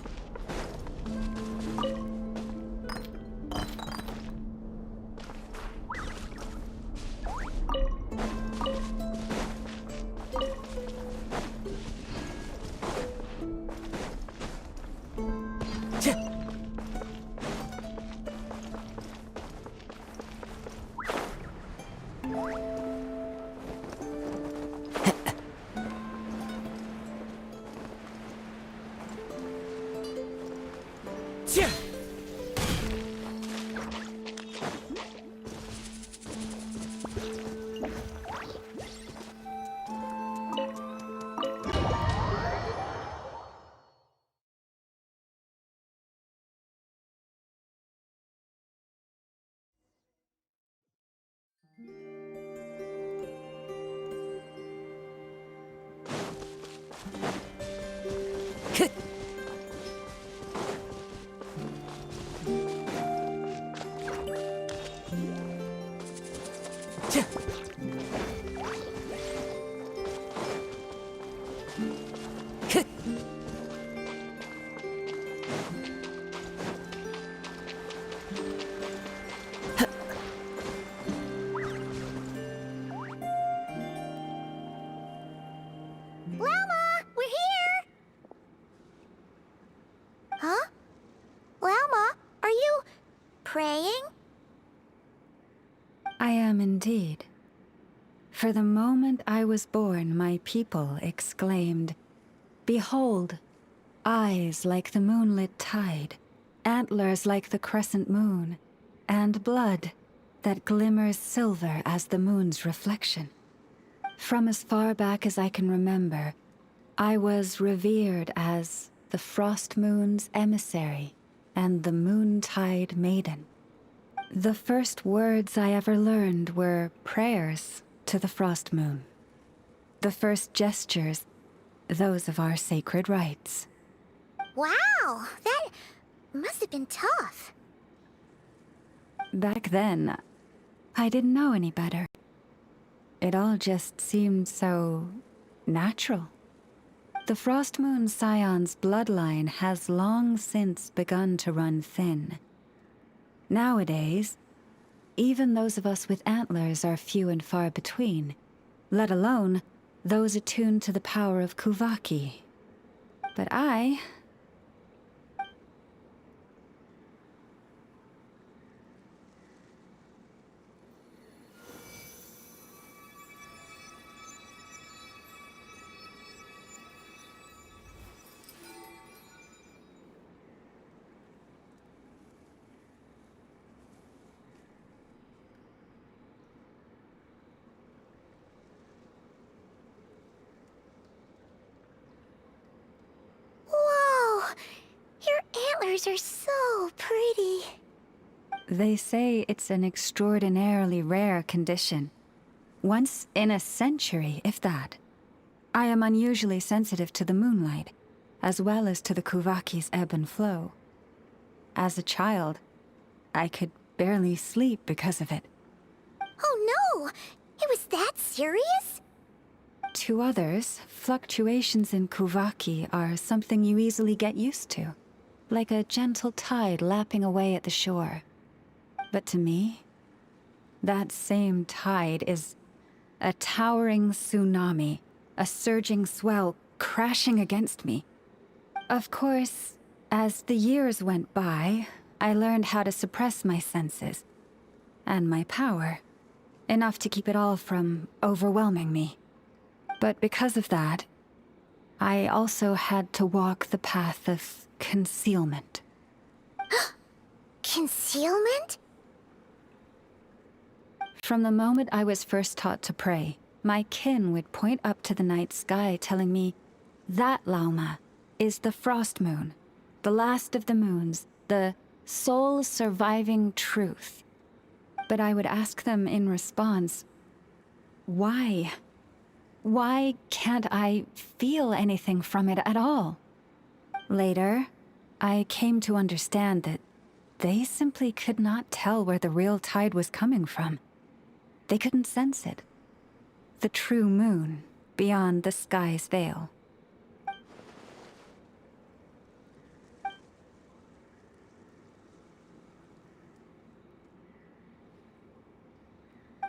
am indeed. For the moment I was born, my people exclaimed, "Behold, eyes like the moonlit tide, antlers like the crescent moon, and blood that glimmers silver as the moon's reflection." From as far back as I can remember, I was revered as the Frost Moon's emissary and the Moontide Maiden. The first words I ever learned were prayers to the Frost Moon. The first gestures, those of our sacred rites. Wow, that must have been tough. Back then, I didn't know any better. It all just seemed so natural. The Frost Moon Scion's bloodline has long since begun to run thin. Nowadays, even those of us with antlers are few and far between, let alone those attuned to the power of Kuvaki. But I... Whoa! Your antlers are so pretty. They say it's an extraordinarily rare condition. Once in a century, if that. I am unusually sensitive to the moonlight, as well as to the Kuvaki's ebb and flow. As a child, I could barely sleep because of it. Oh no! It was that serious? To others, fluctuations in Kuvaki are something you easily get used to, like a gentle tide lapping away at the shore. But to me, that same tide is a towering tsunami, a surging swell crashing against me. Of course, as the years went by, I learned how to suppress my senses and my power, enough to keep it all from overwhelming me. But because of that, I also had to walk the path of concealment. Concealment? From the moment I was first taught to pray, my kin would point up to the night sky telling me, "That, Lauma, is the Frost Moon, the last of the moons, the sole surviving truth." But I would ask them in response, why? Why can't I feel anything from it at all? Later, I came to understand that they simply could not tell where the real tide was coming from. They couldn't sense it. The true moon beyond the sky's veil.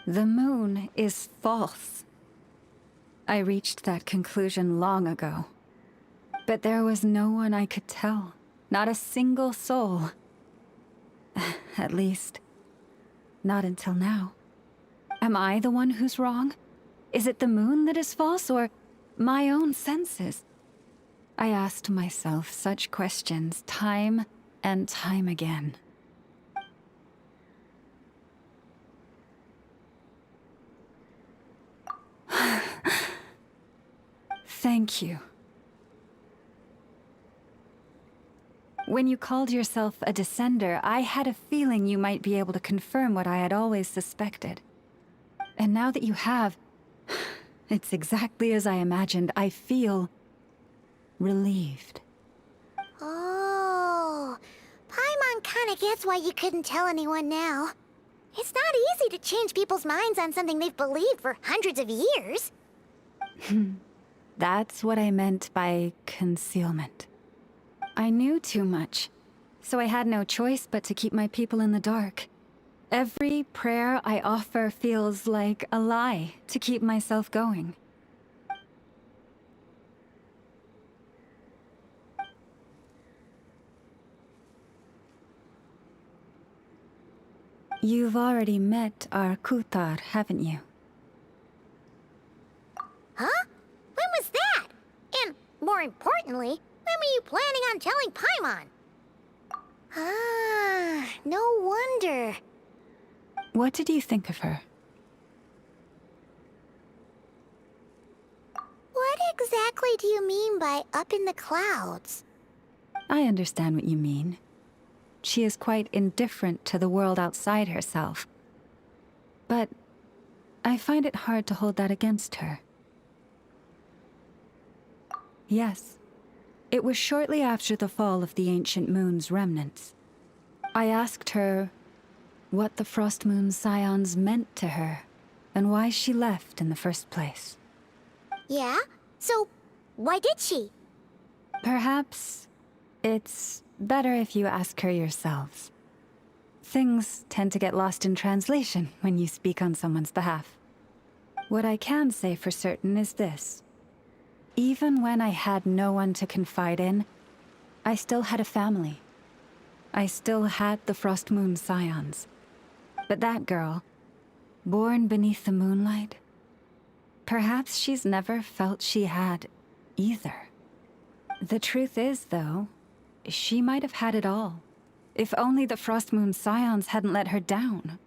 The moon is false. I reached that conclusion long ago. But there was no one I could tell. Not a single soul. At least, not until now. Am I the one who's wrong? Is it the moon that is false, or my own senses? I asked myself such questions time and time again. Thank you. When you called yourself a descender, I had a feeling you might be able to confirm what I had always suspected. And now that you have, it's exactly as I imagined. I feel relieved. Oh, Paimon kinda gets why you couldn't tell anyone now. It's not easy to change people's minds on something they've believed for hundreds of years. That's what I meant by concealment. I knew too much, so I had no choice but to keep my people in the dark. Every prayer I offer feels like a lie to keep myself going. You've already met our Kutar, haven't you? Huh? When was that? And more importantly, when were you planning on telling Paimon? Ah, no wonder. What did you think of her? What exactly do you mean by up in the clouds? I understand what you mean. She is quite indifferent to the world outside herself. But I find it hard to hold that against her. Yes, it was shortly after the fall of the ancient moon's remnants. I asked her what the Frost Moon Scions meant to her, and why she left in the first place. Yeah? So, why did she? Perhaps it's better if you ask her yourselves. Things tend to get lost in translation when you speak on someone's behalf. What I can say for certain is this. Even when I had no one to confide in, I still had a family. I still had the Frost Moon Scions. But that girl, born beneath the moonlight, perhaps she's never felt she had either. The truth is, though, she might have had it all, if only the Frost Moon Scions hadn't let her down.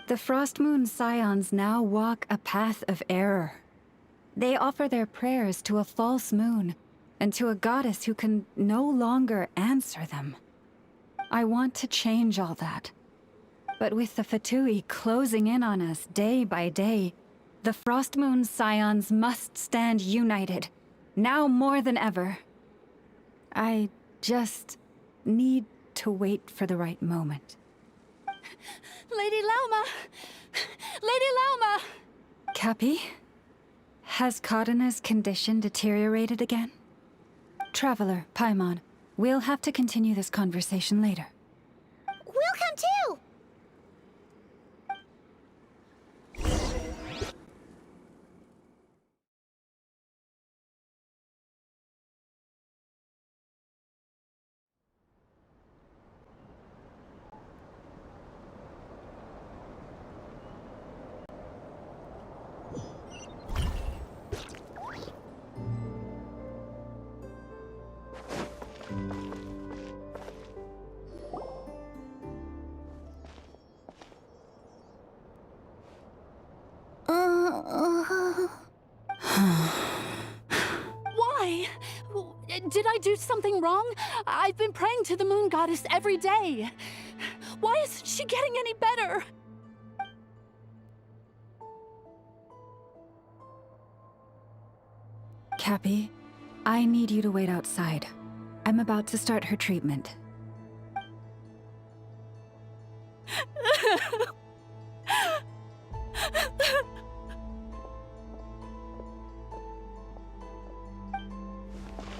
The Frost Moon Scions now walk a path of error. They offer their prayers to a false moon, and to a goddess who can no longer answer them. I want to change all that. But with the Fatui closing in on us day by day, the Frost Moon Scions must stand united, now more than ever. I just need to wait for the right moment. Lady Lauma! Lady Lauma! Cappy? Has Karina's condition deteriorated again? Traveler, Paimon, we'll have to continue this conversation later. We'll come too! Why? Did I do something wrong? I've been praying to the moon goddess every day. Why isn't she getting any better? Cappy, I need you to wait outside. I'm about to start her treatment.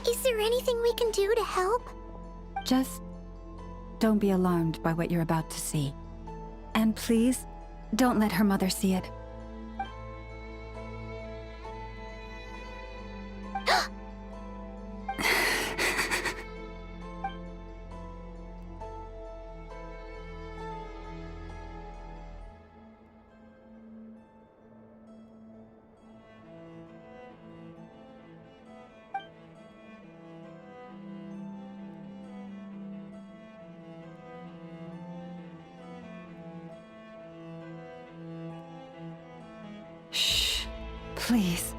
Is there anything we can do to help? Just don't be alarmed by what you're about to see. And please, don't let her mother see it. Shh. Please.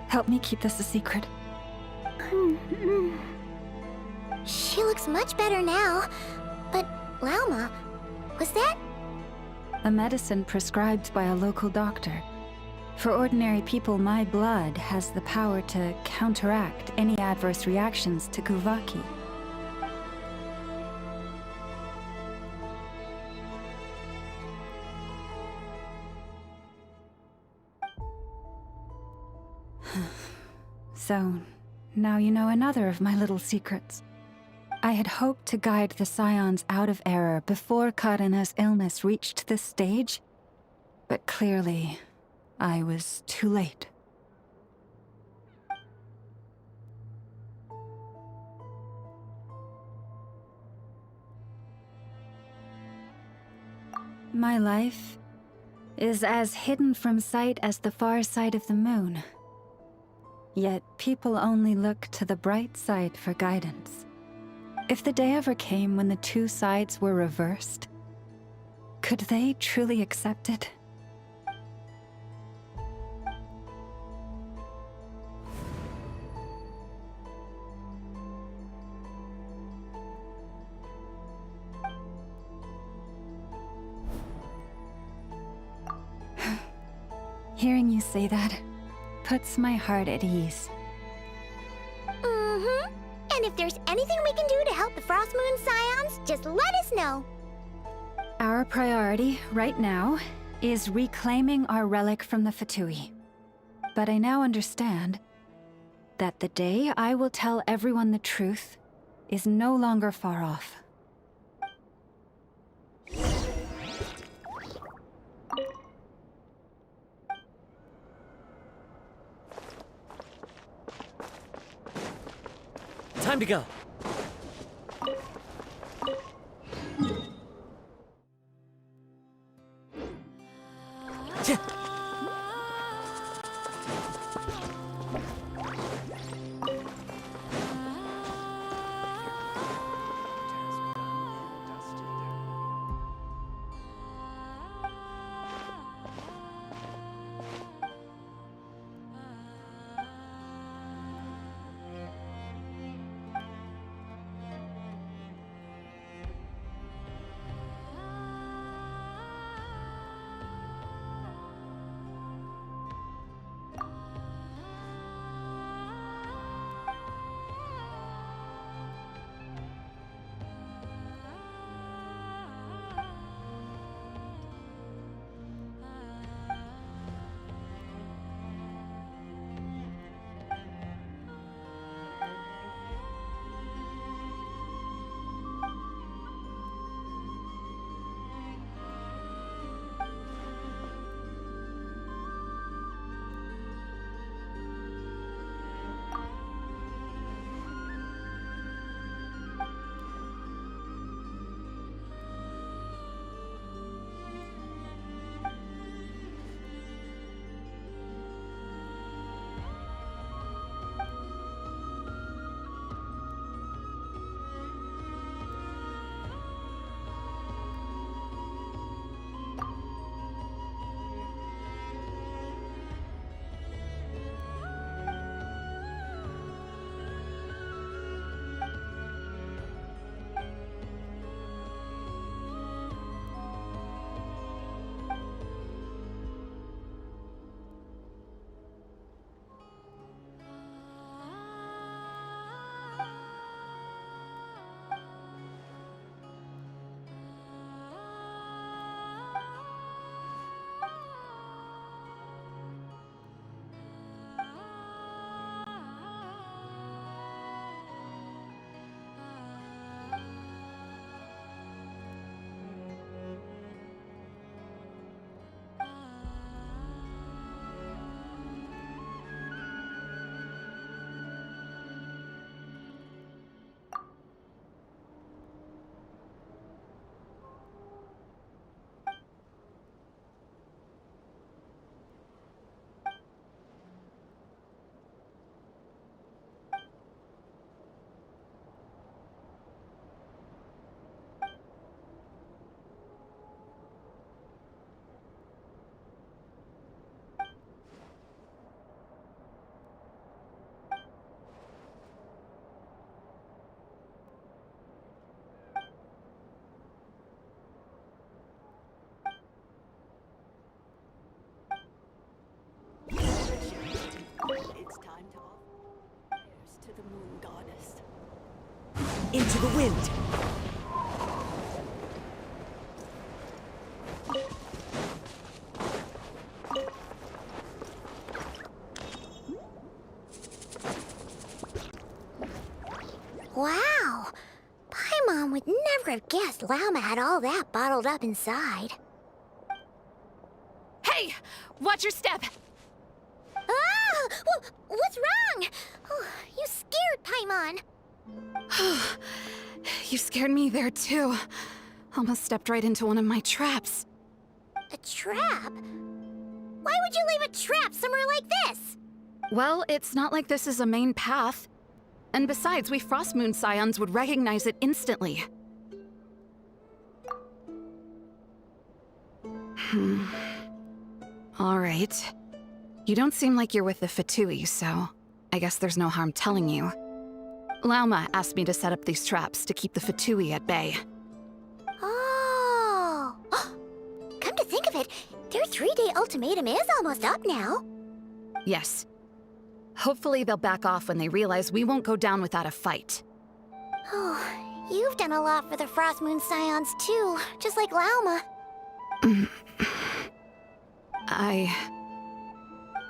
Help me keep this a secret. She looks much better now. But, Lauma, was that? A medicine prescribed by a local doctor. For ordinary people, my blood has the power to counteract any adverse reactions to Kuvaki. So, now you know another of my little secrets. I had hoped to guide the Scions out of error before Karina's illness reached this stage, but clearly, I was too late. My life is as hidden from sight as the far side of the moon. Yet people only look to the bright side for guidance. If the day ever came when the two sides were reversed, could they truly accept it? Hearing you say that puts my heart at ease. Mm-hmm. And if there's anything we can do to help the Frost Moon Scions, just let us know. Our priority right now is reclaiming our relic from the Fatui. But I now understand that the day I will tell everyone the truth is no longer far off. Time to go. It's time to offer prayers to the moon goddess. Into the wind! Wow! Paimon would never have guessed Llama had all that bottled up inside. Hey! Watch your step! Ah! What's wrong? Oh, you scared Paimon. You scared me there too. Almost stepped right into one of my traps. A trap? Why would you leave a trap somewhere like this? Well, it's not like this is a main path. And besides, we Frostmoon Scions would recognize it instantly. Alright. You don't seem like you're with the Fatui, so I guess there's no harm telling you. Lauma asked me to set up these traps to keep the Fatui at bay. Oh! Come to think of it, their 3-day ultimatum is almost up now. Yes. Hopefully they'll back off when they realize we won't go down without a fight. Oh, you've done a lot for the Frostmoon Scions too, just like Lauma.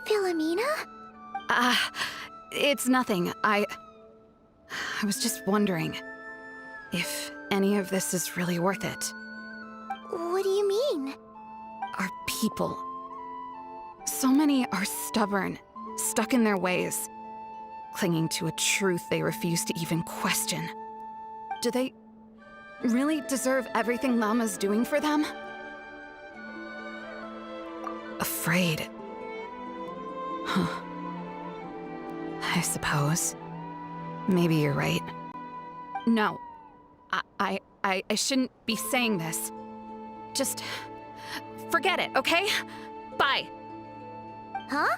Philomena? It's nothing. I was just wondering if any of this is really worth it. What do you mean? Our people. So many are stubborn, stuck in their ways, clinging to a truth they refuse to even question. Do they really deserve everything Lauma's doing for them? Afraid. Huh. I suppose. Maybe you're right. No. I shouldn't be saying this. Just forget it, okay? Bye. Huh?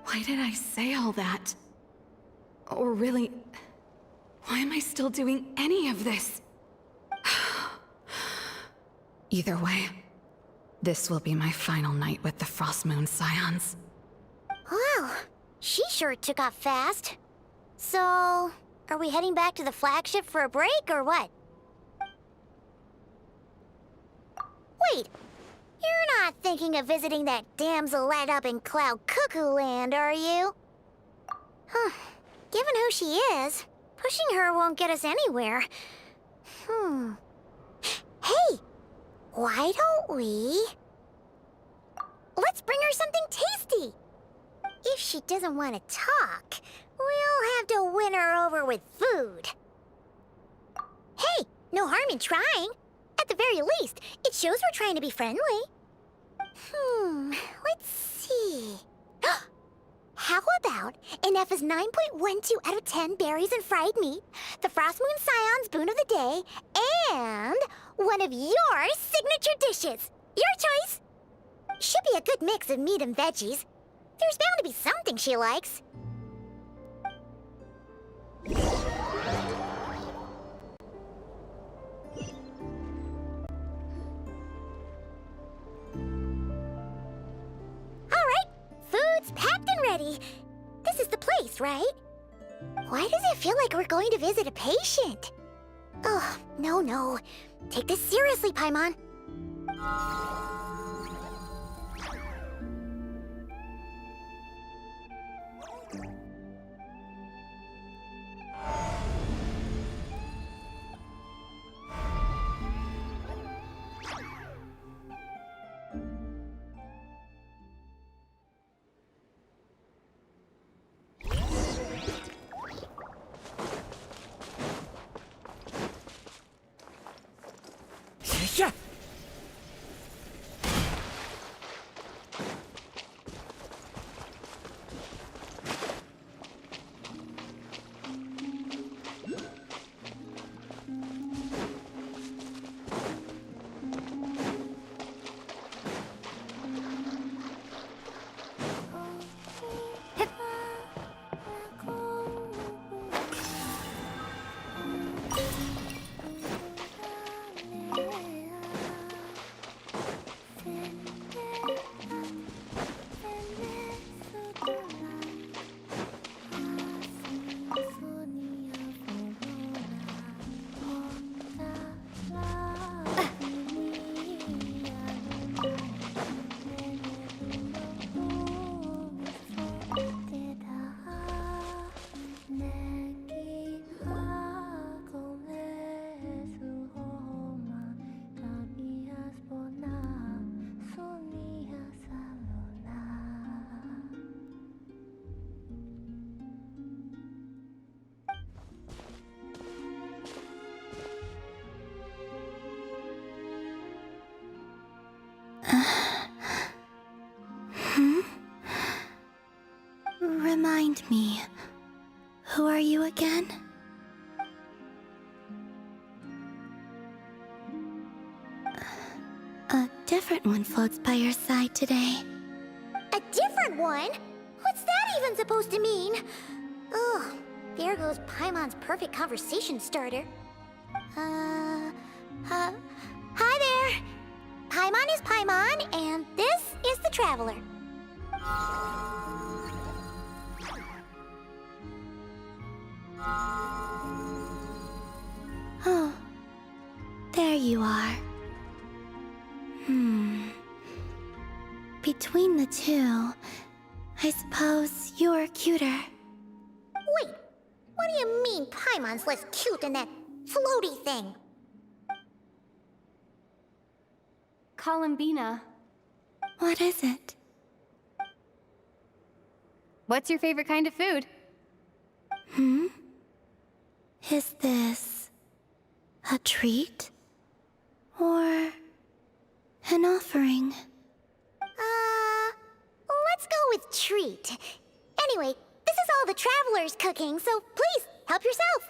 Why did I say all that? Or really, why am I still doing any of this? Either way, this will be my final night with the Frostmoon Scions. Wow, she sure took off fast. So, are we heading back to the flagship for a break, or what? Wait, you're not thinking of visiting that damsel light up in Cloud Cuckoo Land, are you? Huh, given who she is, pushing her won't get us anywhere. Hey, why don't we... Let's bring her something tasty! If she doesn't want to talk, we'll have to win her over with food. Hey, no harm in trying. At the very least, it shows we're trying to be friendly. Let's see. How about an F's 9.12 out of 10 berries and fried meat, the Frostmoon Scion's boon of the day, and one of your signature dishes? Your choice. Should be a good mix of meat and veggies. There's bound to be something she likes. Alright, food's packed and ready. This is the place, right? Why does it feel like we're going to visit a patient? Oh, no. Take this seriously, Paimon. Yeah. Remind me, who are you again? A different one floats by your side today. A different one? What's that even supposed to mean? Oh, there goes Paimon's perfect conversation starter. Hi there. Paimon is Paimon, and this is the Traveler. Oh, there you are. Between the two, I suppose you're cuter. Wait, what do you mean Paimon's less cute than that floaty thing? Columbina, What is it? what's your favorite kind of food? Is this a treat? Or an offering? Let's go with treat. Anyway, this is all the Traveler's cooking, so please, help yourself.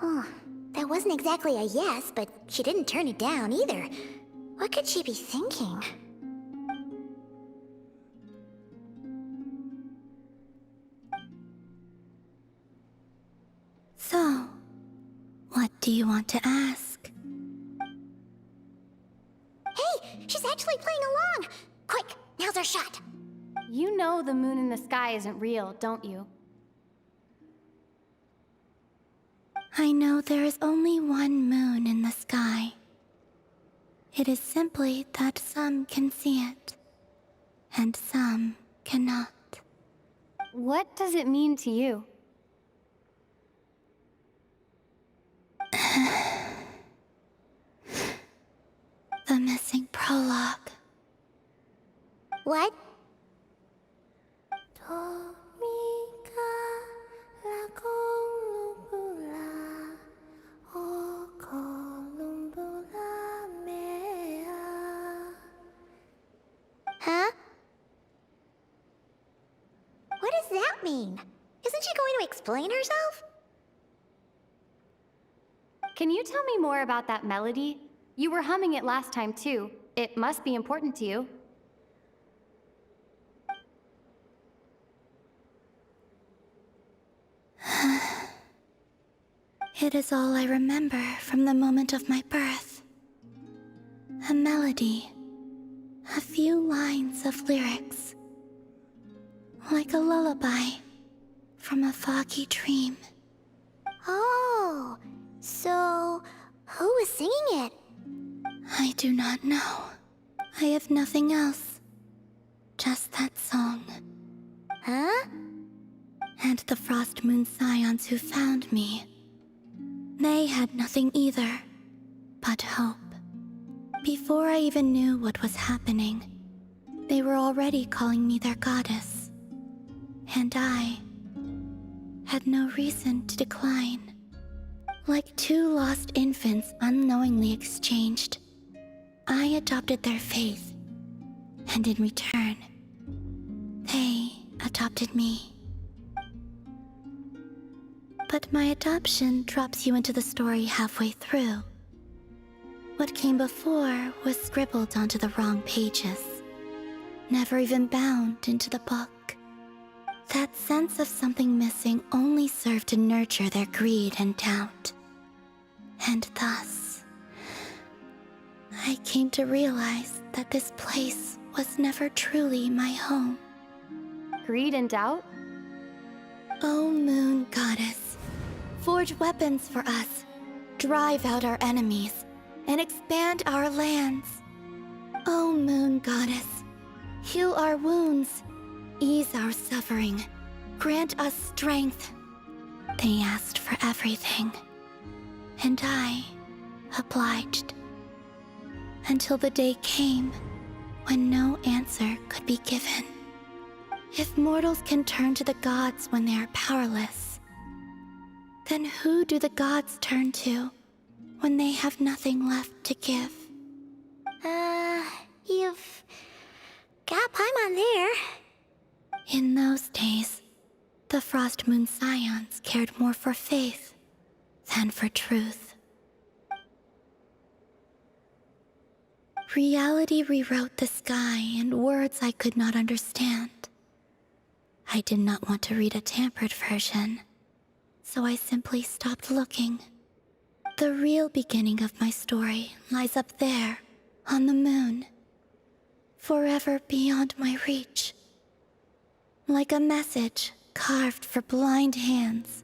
Oh, that wasn't exactly a yes, but she didn't turn it down either. What could she be thinking? So, what do you want to ask? Hey, she's actually playing along! Quick, now's our shot. You know the moon in the sky isn't real, don't you? I know there is only one moon in the sky. It is simply that some can see it, and some cannot. What does it mean to you? The missing prologue. What? Huh? What does that mean? Isn't she going to explain herself? Can you tell me more about that melody? You were humming it last time too. It must be important to you. It is all I remember from the moment of my birth. A melody. A few lines of lyrics. Like a lullaby from a foggy dream. Oh, so who was singing it? I do not know. I have nothing else. Just that song. Huh? And the Frost Moon Scions who found me. They had nothing either, but hope. Before I even knew what was happening, they were already calling me their goddess. And I had no reason to decline. Like two lost infants unknowingly exchanged, I adopted their faith, and in return, they adopted me. But my adoption drops you into the story halfway through. What came before was scribbled onto the wrong pages, never even bound into the book. That sense of something missing only served to nurture their greed and doubt. And thus, I came to realize that this place was never truly my home. Greed and doubt? O Moon Goddess, forge weapons for us, drive out our enemies, and expand our lands. O Moon Goddess, heal our wounds, ease our suffering, grant us strength. They asked for everything, and I obliged. Until the day came when no answer could be given. If mortals can turn to the gods when they are powerless, then who do the gods turn to when they have nothing left to give. You've got Paimon there. In those days, the Frost Moon Scions cared more for faith than for truth. Reality rewrote the sky in words I could not understand. I did not want to read a tampered version, so I simply stopped looking. The real beginning of my story lies up there, on the moon, forever beyond my reach. Like a message carved for blind hands,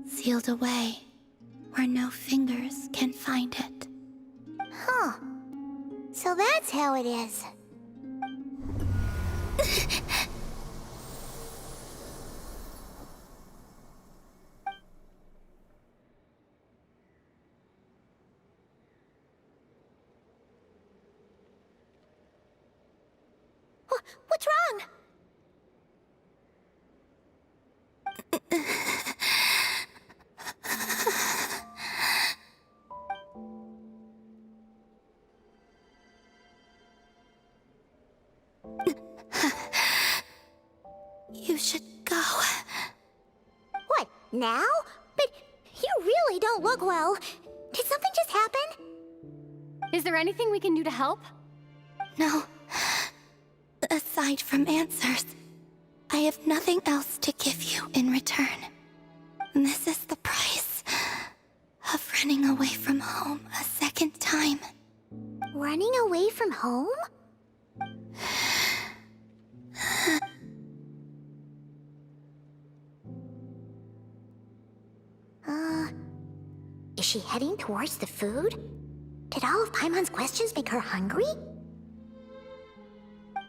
sealed away where no fingers can find it. Huh. So that's how it is. What's wrong? You should go. What, now? But you really don't look well. Did something just happen? Is there anything we can do to help? No. Aside from answers, I have nothing else to give you in return. This is the price of running away from home a second time. Running away from home? Is she heading towards the food? Did all of Paimon's questions make her hungry?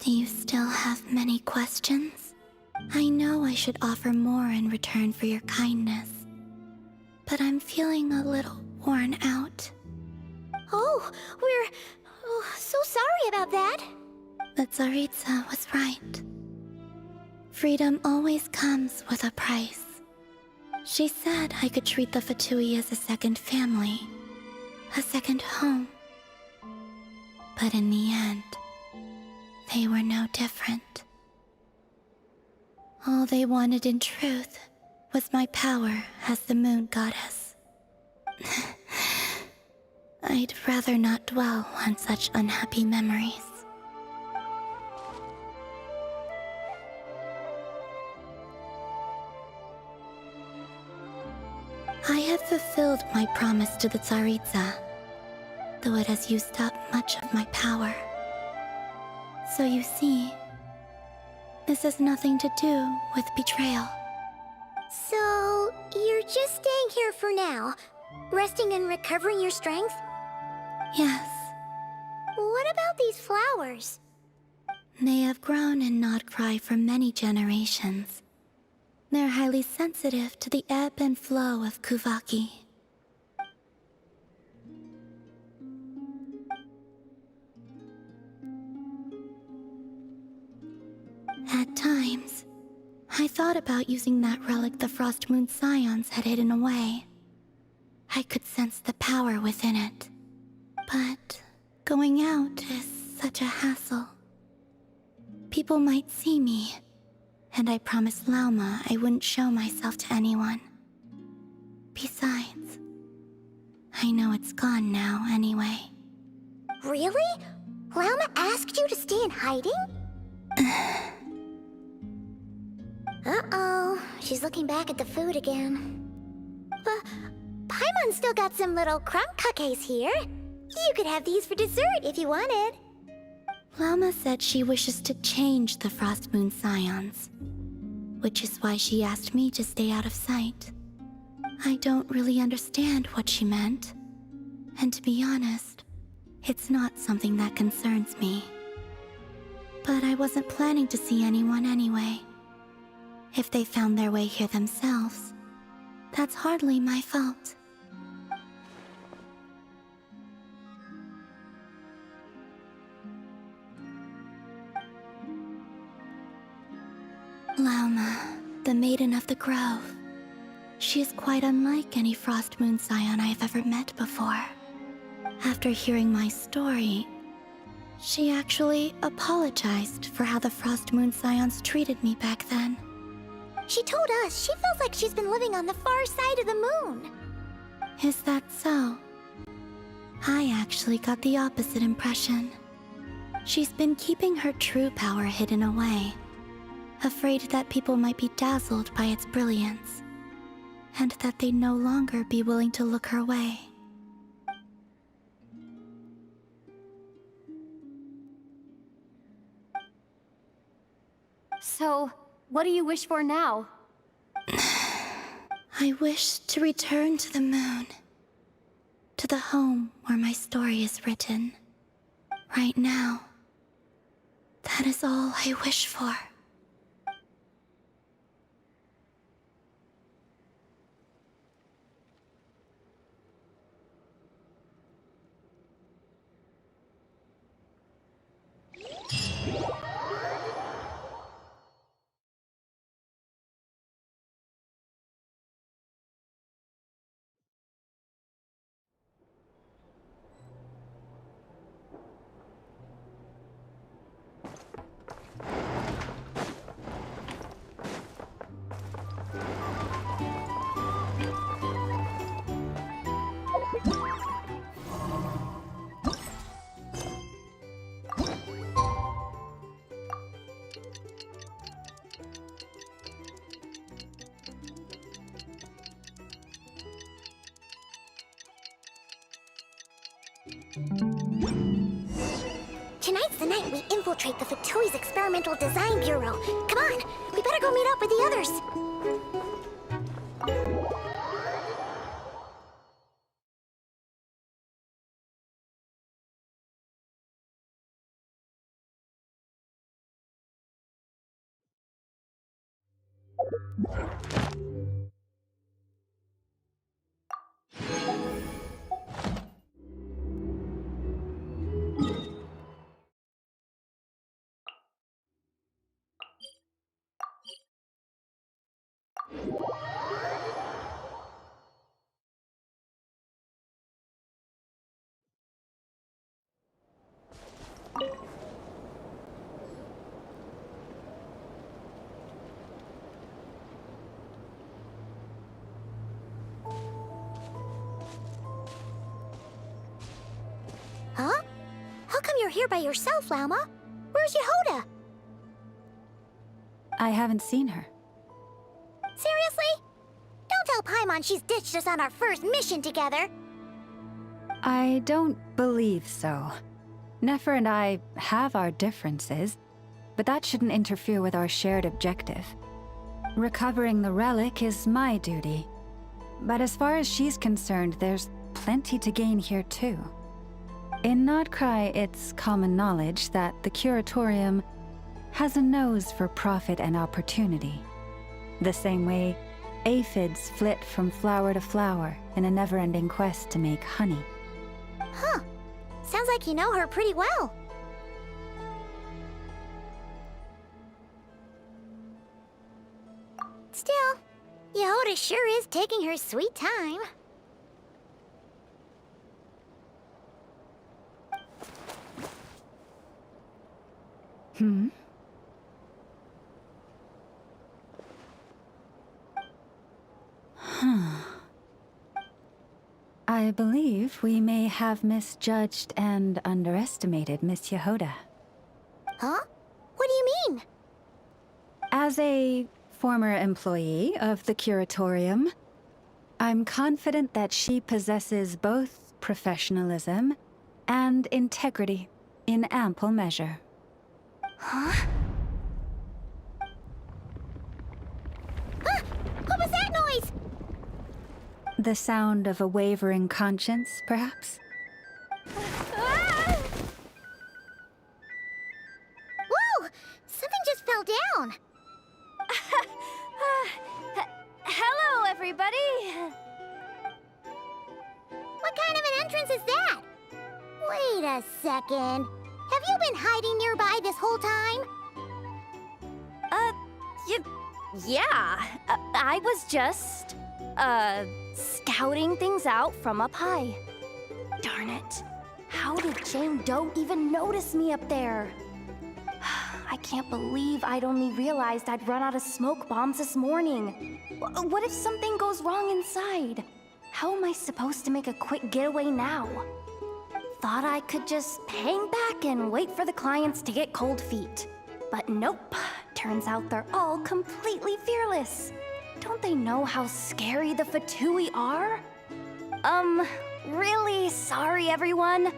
Do you still have many questions? I know I should offer more in return for your kindness, but I'm feeling a little worn out. Oh, we're so sorry about that. The Tsaritsa was right. Freedom always comes with a price. She said I could treat the Fatui as a second family, a second home. But in the end, they were no different. All they wanted in truth was my power as the moon goddess. I'd rather not dwell on such unhappy memories. I have fulfilled my promise to the Tsaritsa, though it has used up much of my power. So you see, this has nothing to do with betrayal. So, you're just staying here for now, resting and recovering your strength? Yes, What about these flowers? they have grown in Nodcry for many generations. They're highly sensitive to the ebb and flow of Kuvaki. At times, I thought about using that relic the Frost Moon Scions had hidden away. I could sense the power within it. But going out is such a hassle. People might see me, and I promised Lauma I wouldn't show myself to anyone. Besides, I know it's gone now anyway. Really? Lauma asked you to stay in hiding? Uh-oh, she's looking back at the food again. But Paimon still got some little crumb cookies here. You could have these for dessert if you wanted. Lauma said she wishes to change the Frost Moon Scions, which is why she asked me to stay out of sight. I don't really understand what she meant, and to be honest, it's not something that concerns me. But I wasn't planning to see anyone anyway. If they found their way here themselves, that's hardly my fault. Lauma, the Maiden of the Grove. She is quite unlike any Frost Moon Scion I have ever met before. After hearing my story, she actually apologized for how the Frost Moon Scions treated me back then. She told us she feels like she's been living on the far side of the moon. Is that so? I actually got the opposite impression. She's been keeping her true power hidden away, afraid that people might be dazzled by its brilliance, and that they'd no longer be willing to look her way. So, what do you wish for now? I wish to return to the moon, to the home where my story is written. Right now, that is all I wish for. Tonight's the night we infiltrate the Victoria's Experimental Design Bureau. Come on, we better go meet up with the others. Huh? How come you're here by yourself, Lauma? Where's Yehoda? I haven't seen her. Seriously? Don't tell Paimon she's ditched us on our first mission together. I don't believe so. Nefer and I have our differences, but that shouldn't interfere with our shared objective. Recovering the relic is my duty. But as far as she's concerned, there's plenty to gain here too. In Nodcry, it's common knowledge that the Curatorium has a nose for profit and opportunity. The same way aphids flit from flower to flower in a never-ending quest to make honey. Huh. Sounds like you know her pretty well. Still, Yehoda sure is taking her sweet time. Hmm? Huh. I believe we may have misjudged and underestimated Miss Yehoda. Huh? What do you mean? As a former employee of the Curatorium, I'm confident that she possesses both professionalism and integrity in ample measure. Huh? Ah! What was that noise? The sound of a wavering conscience, perhaps? Ah! Whoa! Something just fell down. Hello, everybody! What kind of an entrance is that? Wait a second. Have you been hiding nearby this whole time? Yeah. I was just scouting things out from up high. Darn it. How did Jane Doe even notice me up there? I can't believe I'd only realized I'd run out of smoke bombs this morning. What if something goes wrong inside? How am I supposed to make a quick getaway now? Thought I could just hang back and wait for the clients to get cold feet. But nope. Turns out they're all completely fearless. Don't they know how scary the Fatui are? Really sorry, everyone.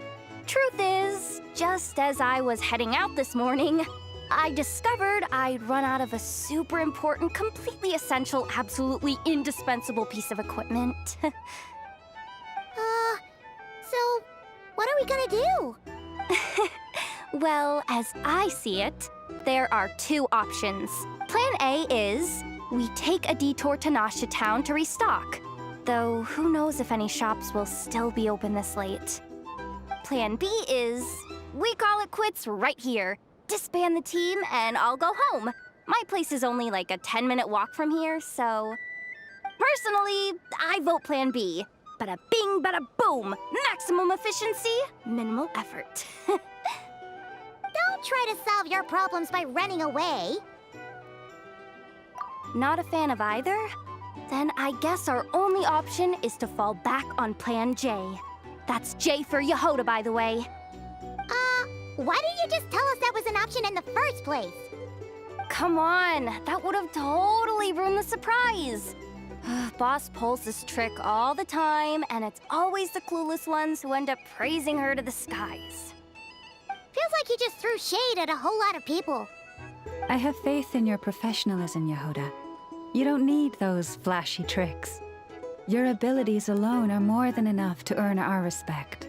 Truth is, just as I was heading out this morning, I discovered I'd run out of a super important, completely essential, absolutely indispensable piece of equipment. So, what are we gonna do? Well, as I see it, there are two options. Plan A is we take a detour to Nasha Town to restock, though who knows if any shops will still be open this late. Plan B is we call it quits right here, disband the team, and I'll go home. My place is only like a 10-minute walk from here, so... Personally, I vote Plan B. Bada bing, bada boom! Maximum efficiency, minimal effort. Don't try to solve your problems by running away. Not a fan of either? Then I guess our only option is to fall back on Plan J. That's J for Yehoda, by the way. Why didn't you just tell us that was an option in the first place? Come on, that would have totally ruined the surprise. Boss pulls this trick all the time, and it's always the clueless ones who end up praising her to the skies. Feels like you just threw shade at a whole lot of people. I have faith in your professionalism, Yehoda. You don't need those flashy tricks. Your abilities alone are more than enough to earn our respect.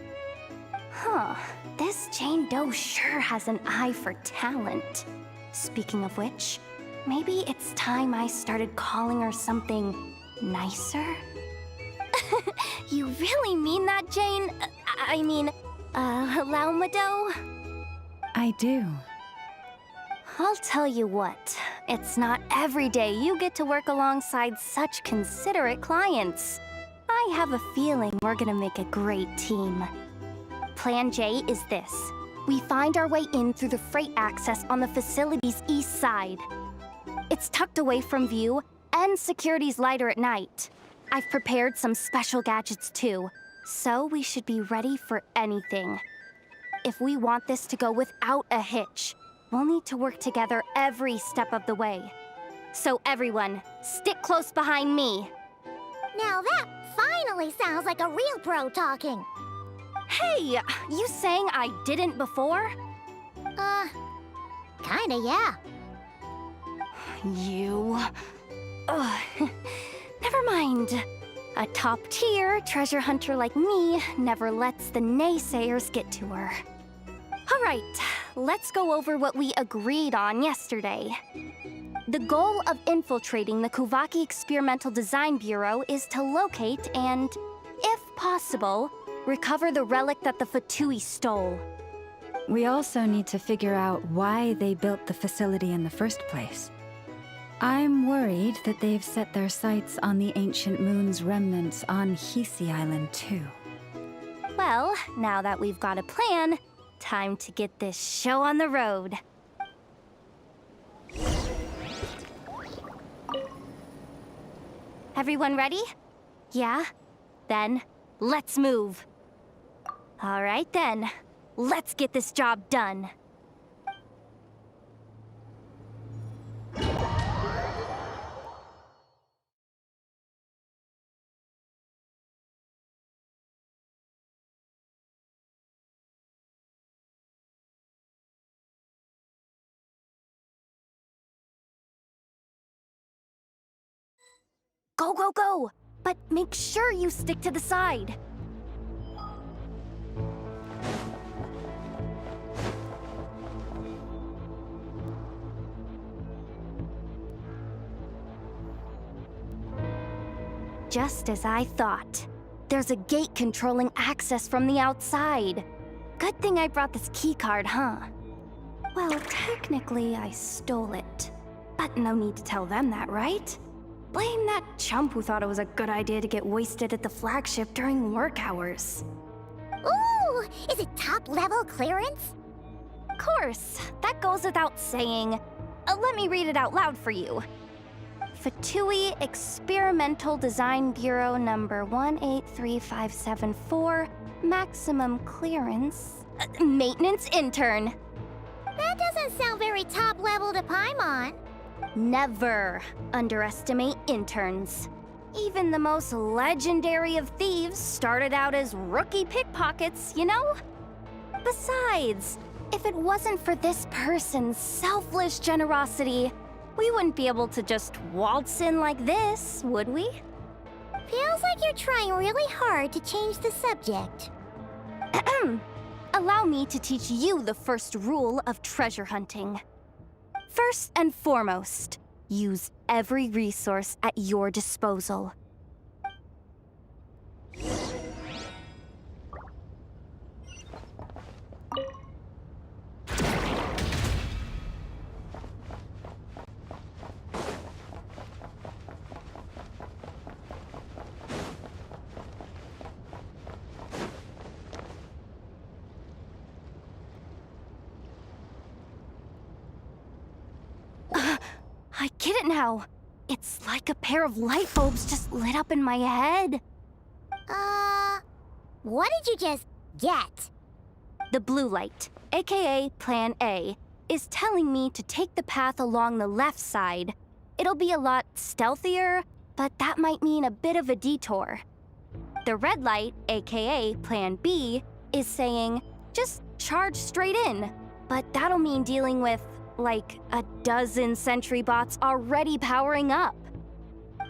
Huh. This Jane Doe sure has an eye for talent. Speaking of which, maybe it's time I started calling her something nicer? You really mean that, Jane? Lauma Doe? I do. I'll tell you what, it's not every day you get to work alongside such considerate clients. I have a feeling we're gonna make a great team. Plan J is this. We find our way in through the freight access on the facility's east side. It's tucked away from view, and security's lighter at night. I've prepared some special gadgets too, so we should be ready for anything. If we want this to go without a hitch, we'll need to work together every step of the way. So everyone, stick close behind me. Now that finally sounds like a real pro talking. Hey, you saying I didn't before? Kinda, yeah. You... Ugh. Never mind. A top-tier treasure hunter like me never lets the naysayers get to her. All right, let's go over what we agreed on yesterday. The goal of infiltrating the Kuvaki Experimental Design Bureau is to locate and, if possible, recover the relic that the Fatui stole. We also need to figure out why they built the facility in the first place. I'm worried that they've set their sights on the ancient moon's remnants on Hisi Island too. Well, now that we've got a plan, time to get this show on the road. Everyone ready? Yeah? Then, let's move. All right then, let's get this job done. Go, go, go! But make sure you stick to the side. Just as I thought. There's a gate controlling access from the outside. Good thing I brought this keycard, huh? Well, technically I stole it. But no need to tell them that, right? Blame that chump who thought it was a good idea to get wasted at the flagship during work hours. Ooh, is it top-level clearance? Of course, that goes without saying. Let me read it out loud for you. Fatui Experimental Design Bureau number 183574, maximum clearance, maintenance intern. That doesn't sound very top-level to Paimon. Never underestimate interns. Even the most legendary of thieves started out as rookie pickpockets, you know? Besides, if it wasn't for this person's selfless generosity, we wouldn't be able to just waltz in like this, would we? Feels like you're trying really hard to change the subject. Allow me to teach you the first rule of treasure hunting. First and foremost, use every resource at your disposal. I get it now. It's like a pair of light bulbs just lit up in my head. What did you just get? The blue light, aka Plan A, is telling me to take the path along the left side. It'll be a lot stealthier, but that might mean a bit of a detour. The red light, aka Plan B, is saying, just charge straight in. But that'll mean dealing with, like, a dozen sentry bots already powering up.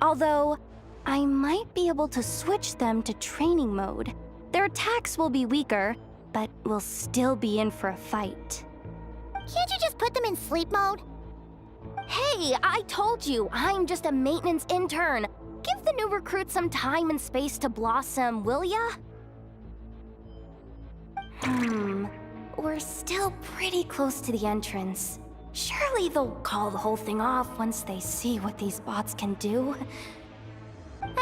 Although, I might be able to switch them to training mode. Their attacks will be weaker, but we'll still be in for a fight. Can't you just put them in sleep mode? Hey, I told you, I'm just a maintenance intern. Give the new recruit some time and space to blossom, will ya? We're still pretty close to the entrance. Surely they'll call the whole thing off once they see what these bots can do.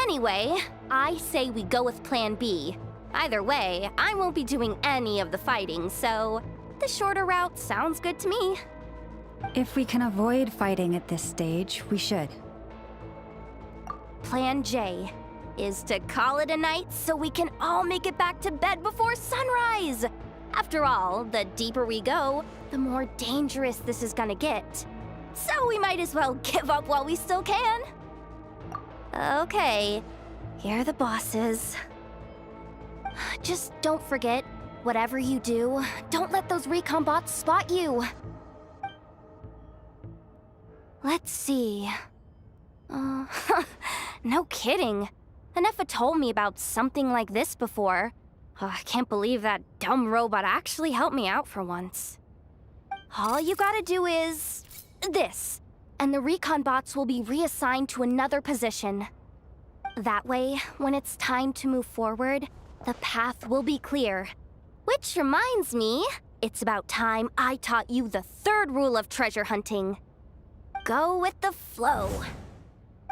Anyway, I say we go with Plan B. Either way, I won't be doing any of the fighting, so the shorter route sounds good to me. If we can avoid fighting at this stage, we should. Plan J is to call it a night so we can all make it back to bed before sunrise. After all, the deeper we go, the more dangerous this is gonna get. So we might as well give up while we still can. Okay, here are the bosses. Just don't forget, whatever you do, don't let those recon bots spot you. Let's see. No kidding. Anefa told me about something like this before. I can't believe that dumb robot actually helped me out for once. All you gotta do is this, and the recon bots will be reassigned to another position. That way, when it's time to move forward, the path will be clear. Which reminds me, it's about time I taught you the third rule of treasure hunting. Go with the flow.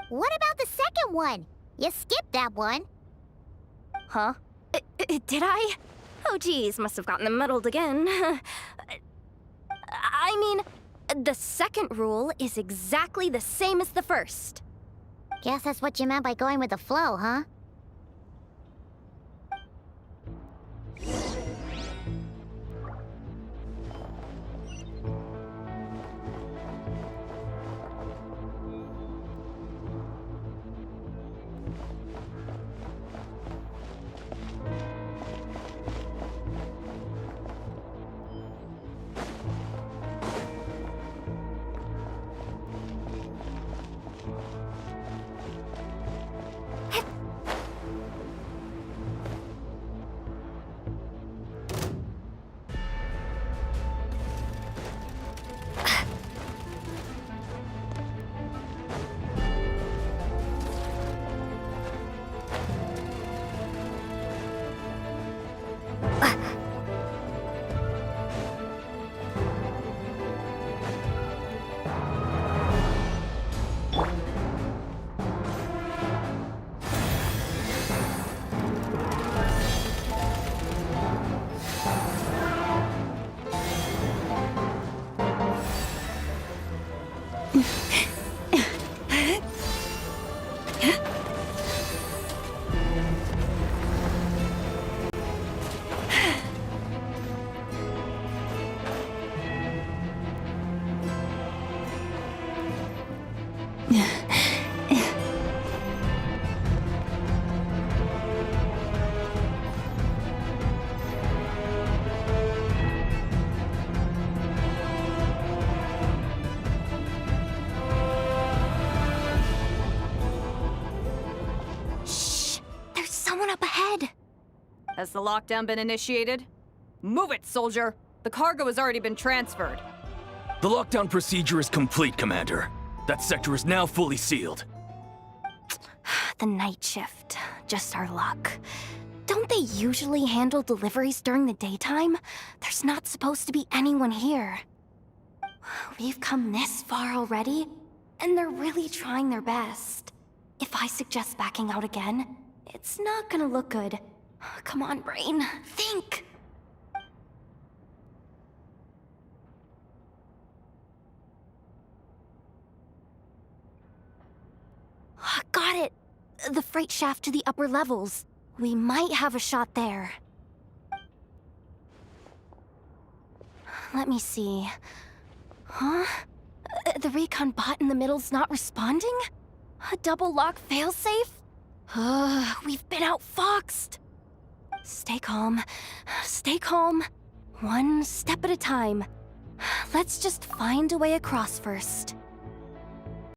What about the second one? You skipped that one. Huh? Did I? Oh geez, must have gotten them muddled again. I mean, the second rule is exactly the same as the first. Guess that's what you meant by going with the flow, huh? Shh! There's someone up ahead! Has the lockdown been initiated? Move it, soldier! The cargo has already been transferred. The lockdown procedure is complete, Commander. That sector is now fully sealed. The night shift. Just our luck. Don't they usually handle deliveries during the daytime? There's not supposed to be anyone here. We've come this far already, and they're really trying their best. If I suggest backing out again, it's not gonna look good. Come on, brain. Think! Got it! The freight shaft to the upper levels. We might have a shot there. Let me see. Huh? The recon bot in the middle's not responding? A double lock failsafe? We've been outfoxed! Stay calm. Stay calm. One step at a time. Let's just find a way across first.